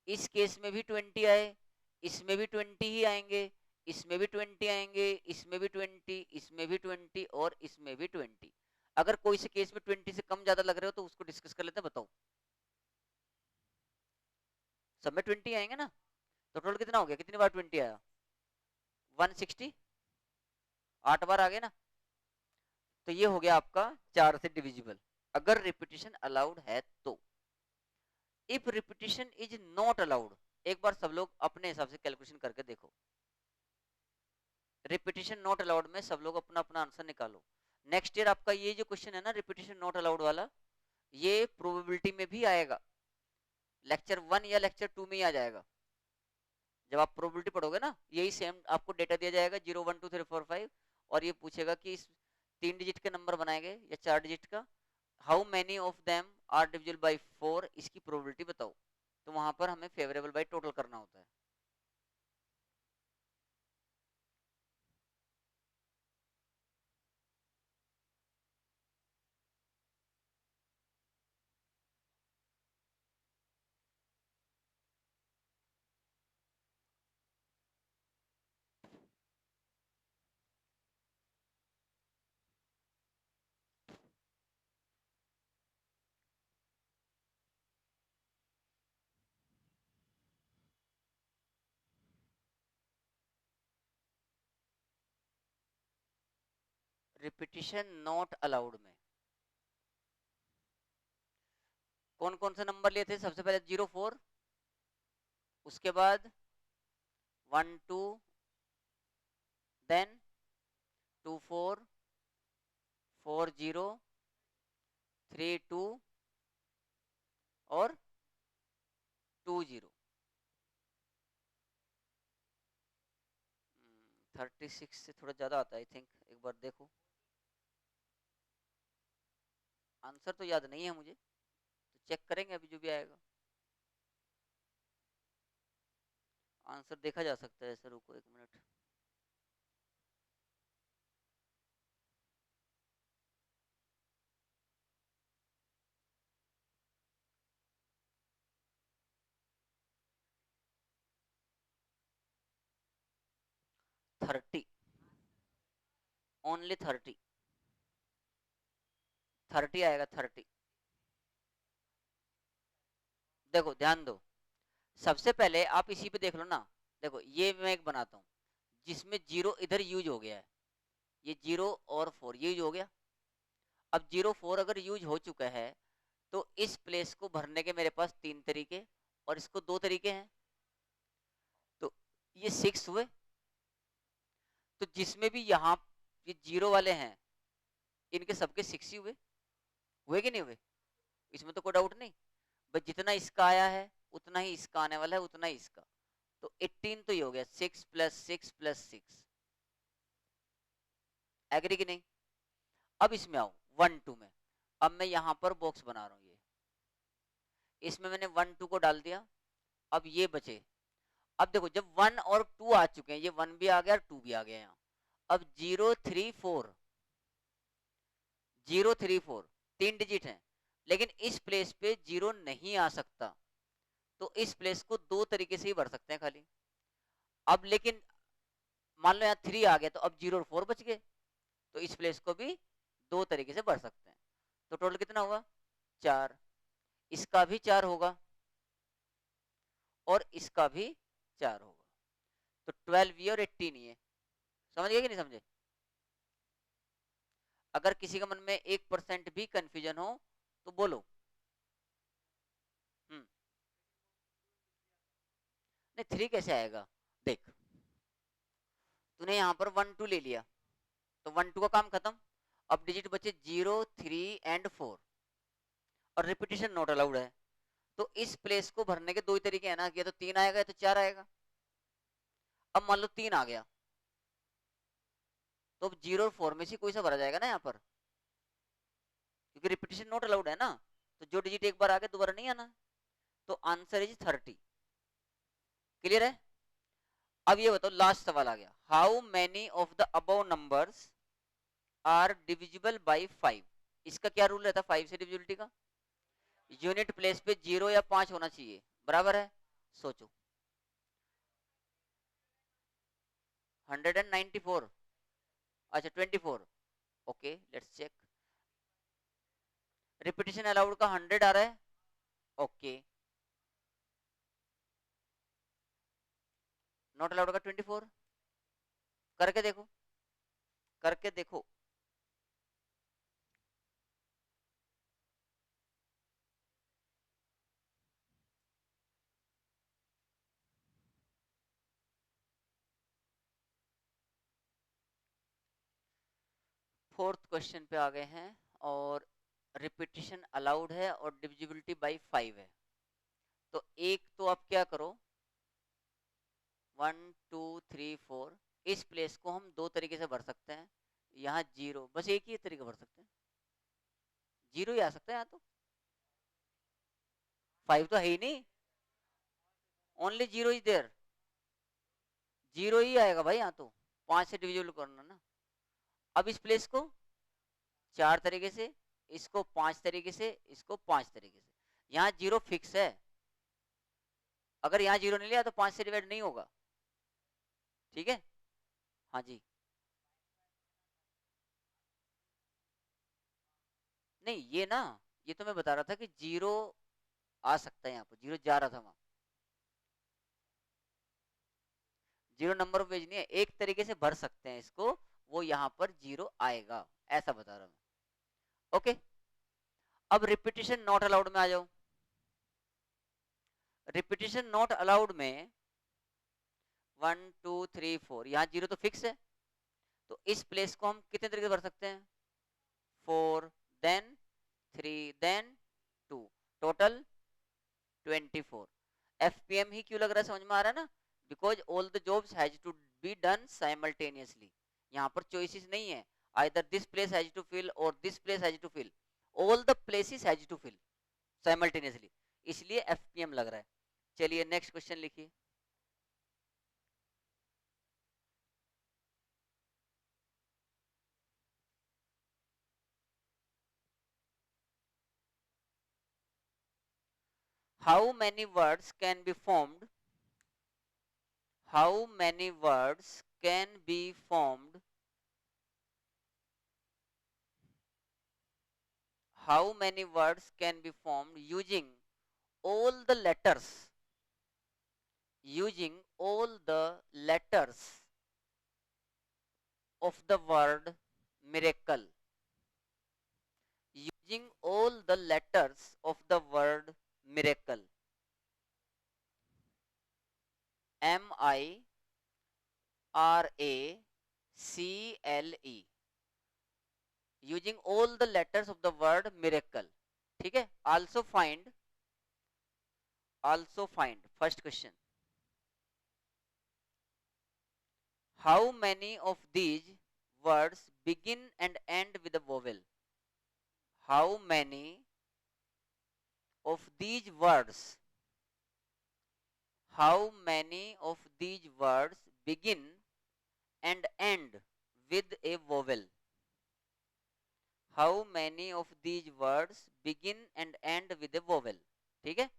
इस केस में भी 20 आए, इसमें भी 20 ही आएंगे, इसमें भी 20 आएंगे, इसमें भी 20, इसमें भी 20, और इसमें भी 20। अगर कोई से केस में 20 से कम ज्यादा लग रहे हो तो उसको डिस्कस कर लेते हैं, बताओ। सब में 20 आएंगे ना, तो टोटल कितना हो गया, कितनी बार 20 आया? 160, 8 बार आ गया ना। तो ये हो गया आपका 4 से डिविजिबल, अगर रिपीटिशन अलाउड है तो। If repetition is not allowed, एक बार सब लोग अपने हिसाब से कैलकुलेशन करके देखो। रिपीटिशन नॉट अलाउड में सब लोग अपना अपना आंसर निकालो। नेक्स्ट ईयर आपका ये जो क्वेश्चन है ना, रिपीटिशन नॉट अलाउड वाला, ये प्रोबेबिलिटी में भी आएगा, लेक्चर 1 या लेक्चर 2 में ही आ जाएगा। जब आप प्रोबेबिलिटी पढ़ोगे ना, यही सेम आपको डेटा दिया जाएगा 0 1 2 3 4 5, और ये पूछेगा कि इस 3 डिजिट के नंबर बनाएंगे या 4 डिजिट का, how many of them are divisible by 4, इसकी प्रोबेबिलिटी बताओ। तो वहां पर हमें फेवरेबल बाय टोटल करना होता है। रिपीटिशन नॉट अलाउड में कौन कौन से नंबर लिए थे? सबसे पहले 04, उसके बाद 12, देन 24, 40, 32 और 20। 36 से थोड़ा ज्यादा आता है आई थिंक, एक बार देखो। आंसर तो याद नहीं है मुझे, तो चेक करेंगे अभी जो भी आएगा। आंसर देखा जा सकता है, सर रुको 1 मिनट। थर्टी, ओनली 30, 30 आएगा 30। देखो ध्यान दो, सबसे पहले आप इसी पे देख लो ना। देखो ये मैं एक बनाता हूँ जिसमें 0 इधर यूज हो गया है, ये 0 और 4 यूज हो गया। अब 0 4 अगर यूज हो चुका है तो इस प्लेस को भरने के मेरे पास 3 तरीके और इसको 2 तरीके हैं, तो ये 6 हुए। तो जिसमें भी यहाँ ये 0 वाले हैं इनके सबके 6 ही हुए, हुए कि नहीं हुए? इसमें तो कोई डाउट नहीं। बस जितना इसका आया है उतना ही इसका आने वाला है, उतना ही इसका। तो 18 तो ये हो गया 6 + 6 + 6। एग्री कि नहीं? अब इसमें आओ 1 2 में। अब मैं यहाँ पर बॉक्स बना रहा हूँ, ये इसमें मैंने 1 2 को डाल दिया। अब ये बचे। अब देखो जब 1 और 2 आ चुके हैं, ये 1 भी आ गया और 2 भी आ गया यहाँ। अब 0 3 4, 0 3 4 3 डिजिट हैं, लेकिन इस प्लेस पे 0 नहीं आ सकता, तो इस प्लेस को 2 तरीके से ही भर सकते हैं खाली। अब लेकिन मान लो यहाँ 3 आ गया, तो अब 0 और 4 बच गए, तो इस प्लेस को भी 2 तरीके से भर सकते हैं। तो टोटल कितना हुआ? 4। इसका भी 4 होगा और इसका भी 4 होगा, तो 12 ये और 18 ये। समझ गए कि नहीं समझे? अगर किसी के मन में 1% भी कंफ्यूजन हो तो बोलो। नहीं 3 कैसे आएगा? देख, तूने यहाँ पर 1 2 ले लिया, तो 1 2 का काम खत्म। अब डिजिट बचे 0 3 एंड 4, और रिपीटिशन नॉट अलाउड है। तो इस प्लेस को भरने के 2 ही तरीके हैं ना, या तो 3 आएगा या तो 4 आएगा। अब मान लो 3 आ गया, तो अब 0 और 4 में से कोई सा भरा जाएगा ना यहाँ पर, क्योंकि रिपीटिशन नॉट अलाउड है ना। तो जो डिजिट एक बार आ गया दोबारा नहीं आना। तो आंसर इज 30। क्लियर है? अब ये बताओ, लास्ट सवाल आ गया, how many of the above numbers are divisible by 5? इसका क्या रूल रहता है 5 से डिविजिबिलिटी का? यूनिट प्लेस पे 0 या 5 होना चाहिए, बराबर है? सोचो। 194, अच्छा 24, okay let's check. Repetition allowed का 100 आ रहा है, ओके। नॉट अलाउड का 24, करके देखो, करके देखो। फोर्थ क्वेश्चन पे आ गए हैं, और रिपीटिशन अलाउड है और डिविजिबिलिटी बाई 5 है। तो एक तो आप क्या करो, 1 2 3 4, इस प्लेस को हम 2 तरीके से भर सकते हैं। यहाँ 0, बस एक ही तरीके भर सकते हैं, 0 ही आ सकता है यहाँ तो, 5 तो है ही नहीं। ओनली 0 इज देयर, 0 ही आएगा भाई यहाँ तो, 5 से डिविजिबल करना ना। अब इस प्लेस को 4 तरीके से, इसको 5 तरीके से, इसको 5 तरीके से। यहाँ 0 फिक्स है, अगर यहाँ 0 नहीं लिया तो 5 से डिवाइड नहीं होगा। ठीक है, हाँ जी। नहीं ये ना, ये तो मैं बता रहा था कि 0 आ सकता है यहाँ पर, 0 जा रहा था वहां। 0 नंबर ऑफ पेज नहीं है, एक तरीके से भर सकते हैं इसको, वो यहाँ पर 0 आएगा, ऐसा बता रहा हूँ। ओके, अब रिपीटिशन नॉट अलाउड में आ जाओ। रिपीटिशन नॉट अलाउड में 1 2 3 4 यहाँ 0 तो फिक्स है, तो इस प्लेस को हम कितने तरीके से भर सकते हैं? 4 देन 3 देन 2, टोटल 24। एफपीएम ही क्यों लग रहा है, समझ में आ रहा है ना? Because all the jobs has to be done simultaneously. यहाँ पर चॉइसेस नहीं है, either this place has to fill और this place has to fill, all the places has to fill simultaneously, इसलिए एफपीएम लग रहा है। चलिए नेक्स्ट क्वेश्चन लिखिए। How many words can be formed? How many words can be formed? How many words can be formed using all the letters? Using all the letters of the word miracle. Using all the letters of the word miracle. MIRACLE. Using all the letters of the word miracle. ठीक है? Also find first question. How many of these words begin and end with a vowel? How many of these words? How many of these words begin and end with a vowel? How many of these words begin and end with a vowel? ठीक है?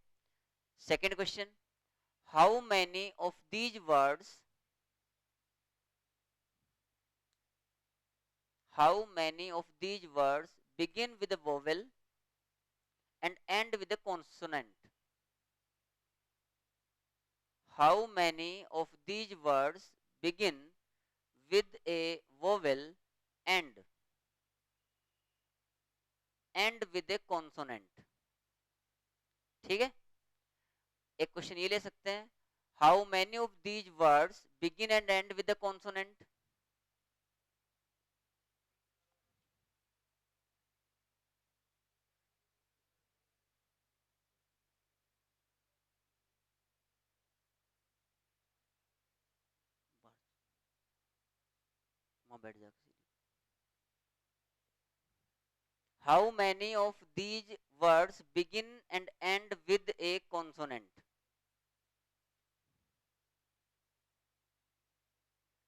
Second question. How many of these words? How many of these words begin with a vowel and end with a consonant? How many of these words begin with a vowel and end with a consonant? ठीक है? एक question ये ले सकते हैं, how many of these words begin and and with the consonant? वहां बैठ जा। How many of these words begin and and with A consonant?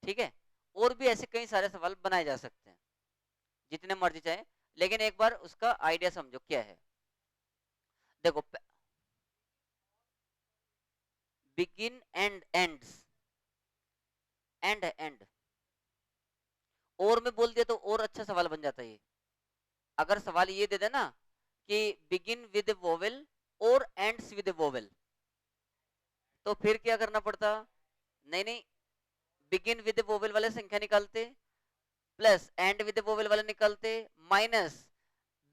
ठीक है, और भी ऐसे कई सारे सवाल बनाए जा सकते हैं, जितने मर्जी चाहे, लेकिन एक बार उसका आइडिया समझो क्या है। देखो, begin and ends, and and और में बोल दिया तो और अच्छा सवाल बन जाता है ये। अगर सवाल ये दे देना कि बिगिन विद वोवेल और एंड्स विद वोवेल, तो फिर क्या करना पड़ता? नहीं नहीं, बिगिन विद वोवेल वाले संख्या निकालते, प्लस एंड विद वोवेल वाले निकालते, माइनस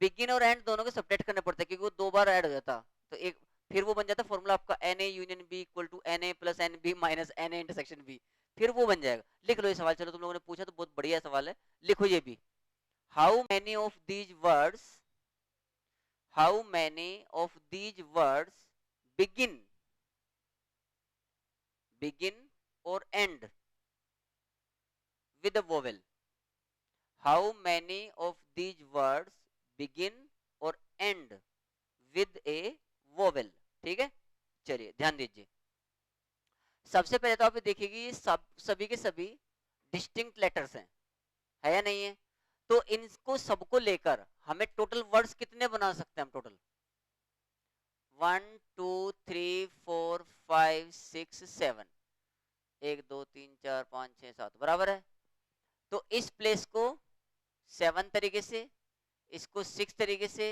बिगिन और एंड दोनों को सब्ट्रैक्ट करने पड़ते, क्योंकि वो 2 बार ऐड हो जाता, तो एक फिर वो बन जाता फॉर्मूला आपका Na union B equal to Na plus NB minus Na intersection B, फिर वो बन जाएगा। लिख लो ये सवाल, चलो तुम लोगों ने पूछा तो बहुत बढ़िया सवाल है, लिखो ये भी। How many of these words, how many of these words begin, begin और and with a vowel? How many of these words begin or end with a vowel? ठीक है, चलिए ध्यान दीजिए। सबसे पहले तो आप देखिएगी सभी के सभी डिस्टिंक्ट लेटर्स हैं, है या नहीं है? तो इनको सबको लेकर हमें टोटल वर्ड्स कितने बना सकते हैं हम? टोटल 1 2 3 4 5 6 7, 1 2 3 4 5 6 7 बराबर है। तो इस प्लेस को 7 तरीके से, इसको 6 तरीके से,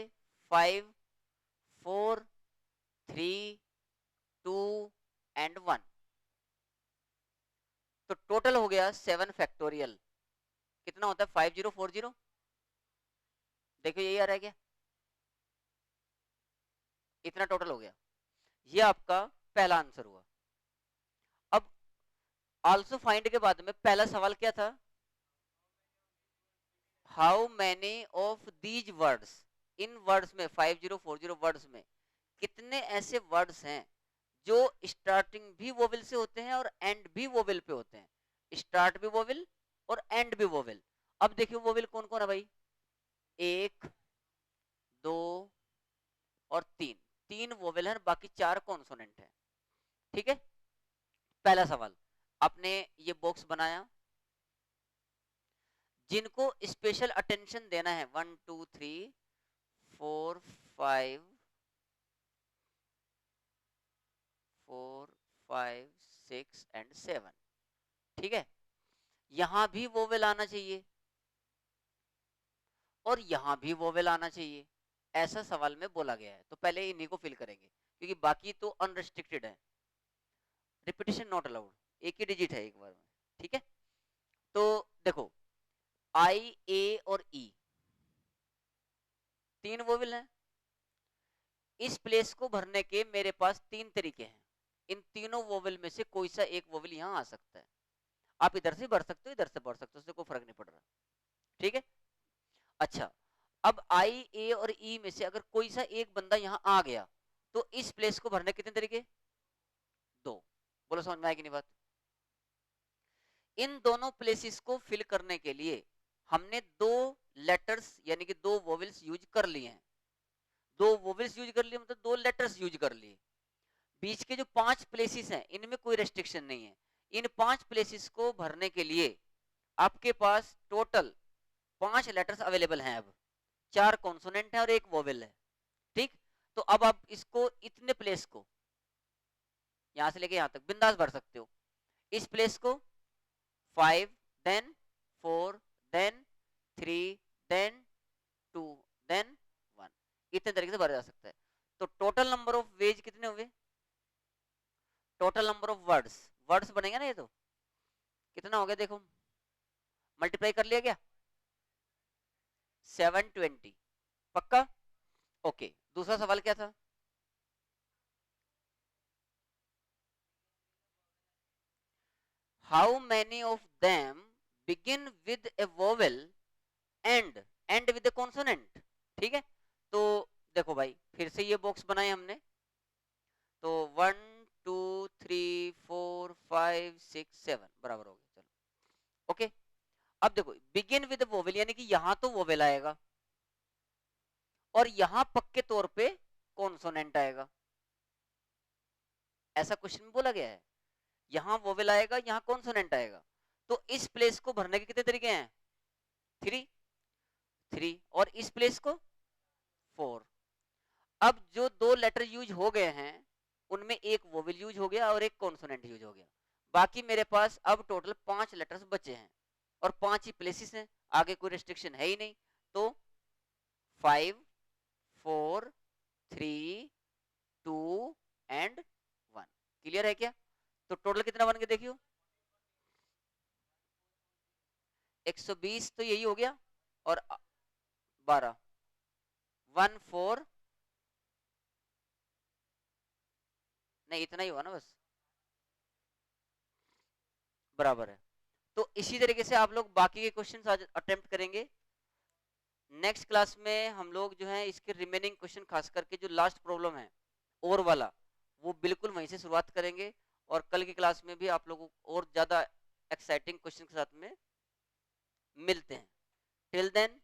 5 4 3 2 एंड 1, तो टोटल हो गया 7 फैक्टोरियल। कितना होता है 5040? देखो यही आ रहा है क्या, इतना टोटल हो गया। ये आपका पहला आंसर हुआ। अब आल्सो फाइंड के बाद में पहला सवाल क्या था, how many of these words, in words में 5040 वर्ड्स में कितने ऐसे वर्ड्स हैं जो स्टार्टिंग भी वोवेल से होते हैं और एंड भी वोवेल पे होते हैं, स्टार्ट भी वोवेल और एंड भी वोवेल। अब देखिए वोवेल कौन कौन है भाई, 1 2 और 3, 3 वोवेल है, बाकी 4 कॉन्सोनेंट है। ठीक है, पहला सवाल आपने ये बॉक्स बनाया, जिनको स्पेशल अटेंशन देना है 1 2 3 4 5 4 5 6 एंड 7। ठीक है, यहां भी वोवेल आना चाहिए और यहां भी वोवेल आना चाहिए, ऐसा सवाल में बोला गया है। तो पहले इन्हीं को फिल करेंगे क्योंकि बाकी तो अनरिस्ट्रिक्टेड है, रिपीटिशन नॉट अलाउड, एक ही डिजिट है एक बार में। ठीक है, तो देखो आई ए और ई 3 वोवेल हैं। इस प्लेस को भरने के मेरे पास 3 तरीके हैं, इन तीनों वोवेल में से कोई सा एक वोवेल यहां आ सकता है। आप इधर से भर सकते हो, इधर से भर सकते हो, उससे कोई फर्क नहीं पड़ रहा। ठीक है, अच्छा अब आई ए और ई में से अगर कोई सा एक बंदा यहां आ गया तो इस प्लेस को भरने कितने तरीके, 2। बोलो समझ में आएगी नहीं बात। इन दोनों प्लेसेस को फिल करने के लिए हमने 2 लेटर्स यानी कि 2 वोवेल्स यूज कर लिए हैं। 2 वोवेल्स यूज कर लिए मतलब 2 लेटर्स यूज कर लिए। बीच के जो 5 प्लेसेस हैं इनमें कोई रेस्ट्रिक्शन नहीं है। इन 5 प्लेसेस को भरने के लिए आपके पास टोटल 5 लेटर्स अवेलेबल हैं। अब 4 कॉन्सोनेंट है और 1 वोवेल है। ठीक, तो अब आप इसको इतने प्लेस को यहां से लेके यहां तक बिंदास भर सकते हो। इस प्लेस को 5 देन 4 देन 3 देन 2 देन 1, इतने तरीके से भरा जा सकता है। तो टोटल नंबर ऑफ वेज कितने हुए, total number of words, words बनेंगे ना ये, तो कितना हो गया देखो, मल्टीप्लाई कर लिया क्या, 720 पक्का। ओके, दूसरा सवाल क्या था, how many of them begin with A vowel and with A consonant. ठीक है, तो देखो भाई फिर से ये बॉक्स बनाए हमने, तो 1 2 3 4 5 6 7 बराबर हो गया। चलो ओके, अब देखो बिगिन विद वोवेल यानी कि यहां तो वोवेल आएगा और यहां पक्के तौर पे कॉन्सोनेंट आएगा, ऐसा क्वेश्चन में बोला गया है। यहां वोवेल आएगा, यहां कॉन्सोनेंट आएगा, तो इस प्लेस को भरने के कितने तरीके हैं, 3 और इस प्लेस को 4। अब जो 2 लेटर यूज हो गए हैं उनमें एक वोवेल यूज हो गया और एक कॉन्सोनेंट यूज हो गया, बाकी मेरे पास अब टोटल 5 लेटर्स बचे हैं और 5 ही प्लेसेस हैं, आगे कोई रेस्ट्रिक्शन है ही नहीं। तो 5 4 3 2 एंड 1, क्लियर है क्या। तो टोटल कितना बन गया देखियो, 120 तो यही हो गया और 12 1 4 नहीं, इतना ही हुआ ना बस, बराबर है। तो इसी तरीके से आप लोग बाकी के क्वेश्चंस आज अटेम्प्ट करेंगे। नेक्स्ट क्लास में हम लोग जो है इसके रिमेनिंग क्वेश्चन खास करके जो लास्ट प्रॉब्लम है और वाला, वो बिल्कुल वहीं से शुरुआत करेंगे और कल की क्लास में भी आप लोगों को और ज्यादा एक्साइटिंग क्वेश्चन के साथ में मिलते हैं। Till then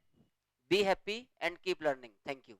be happy and keep learning. Thank you.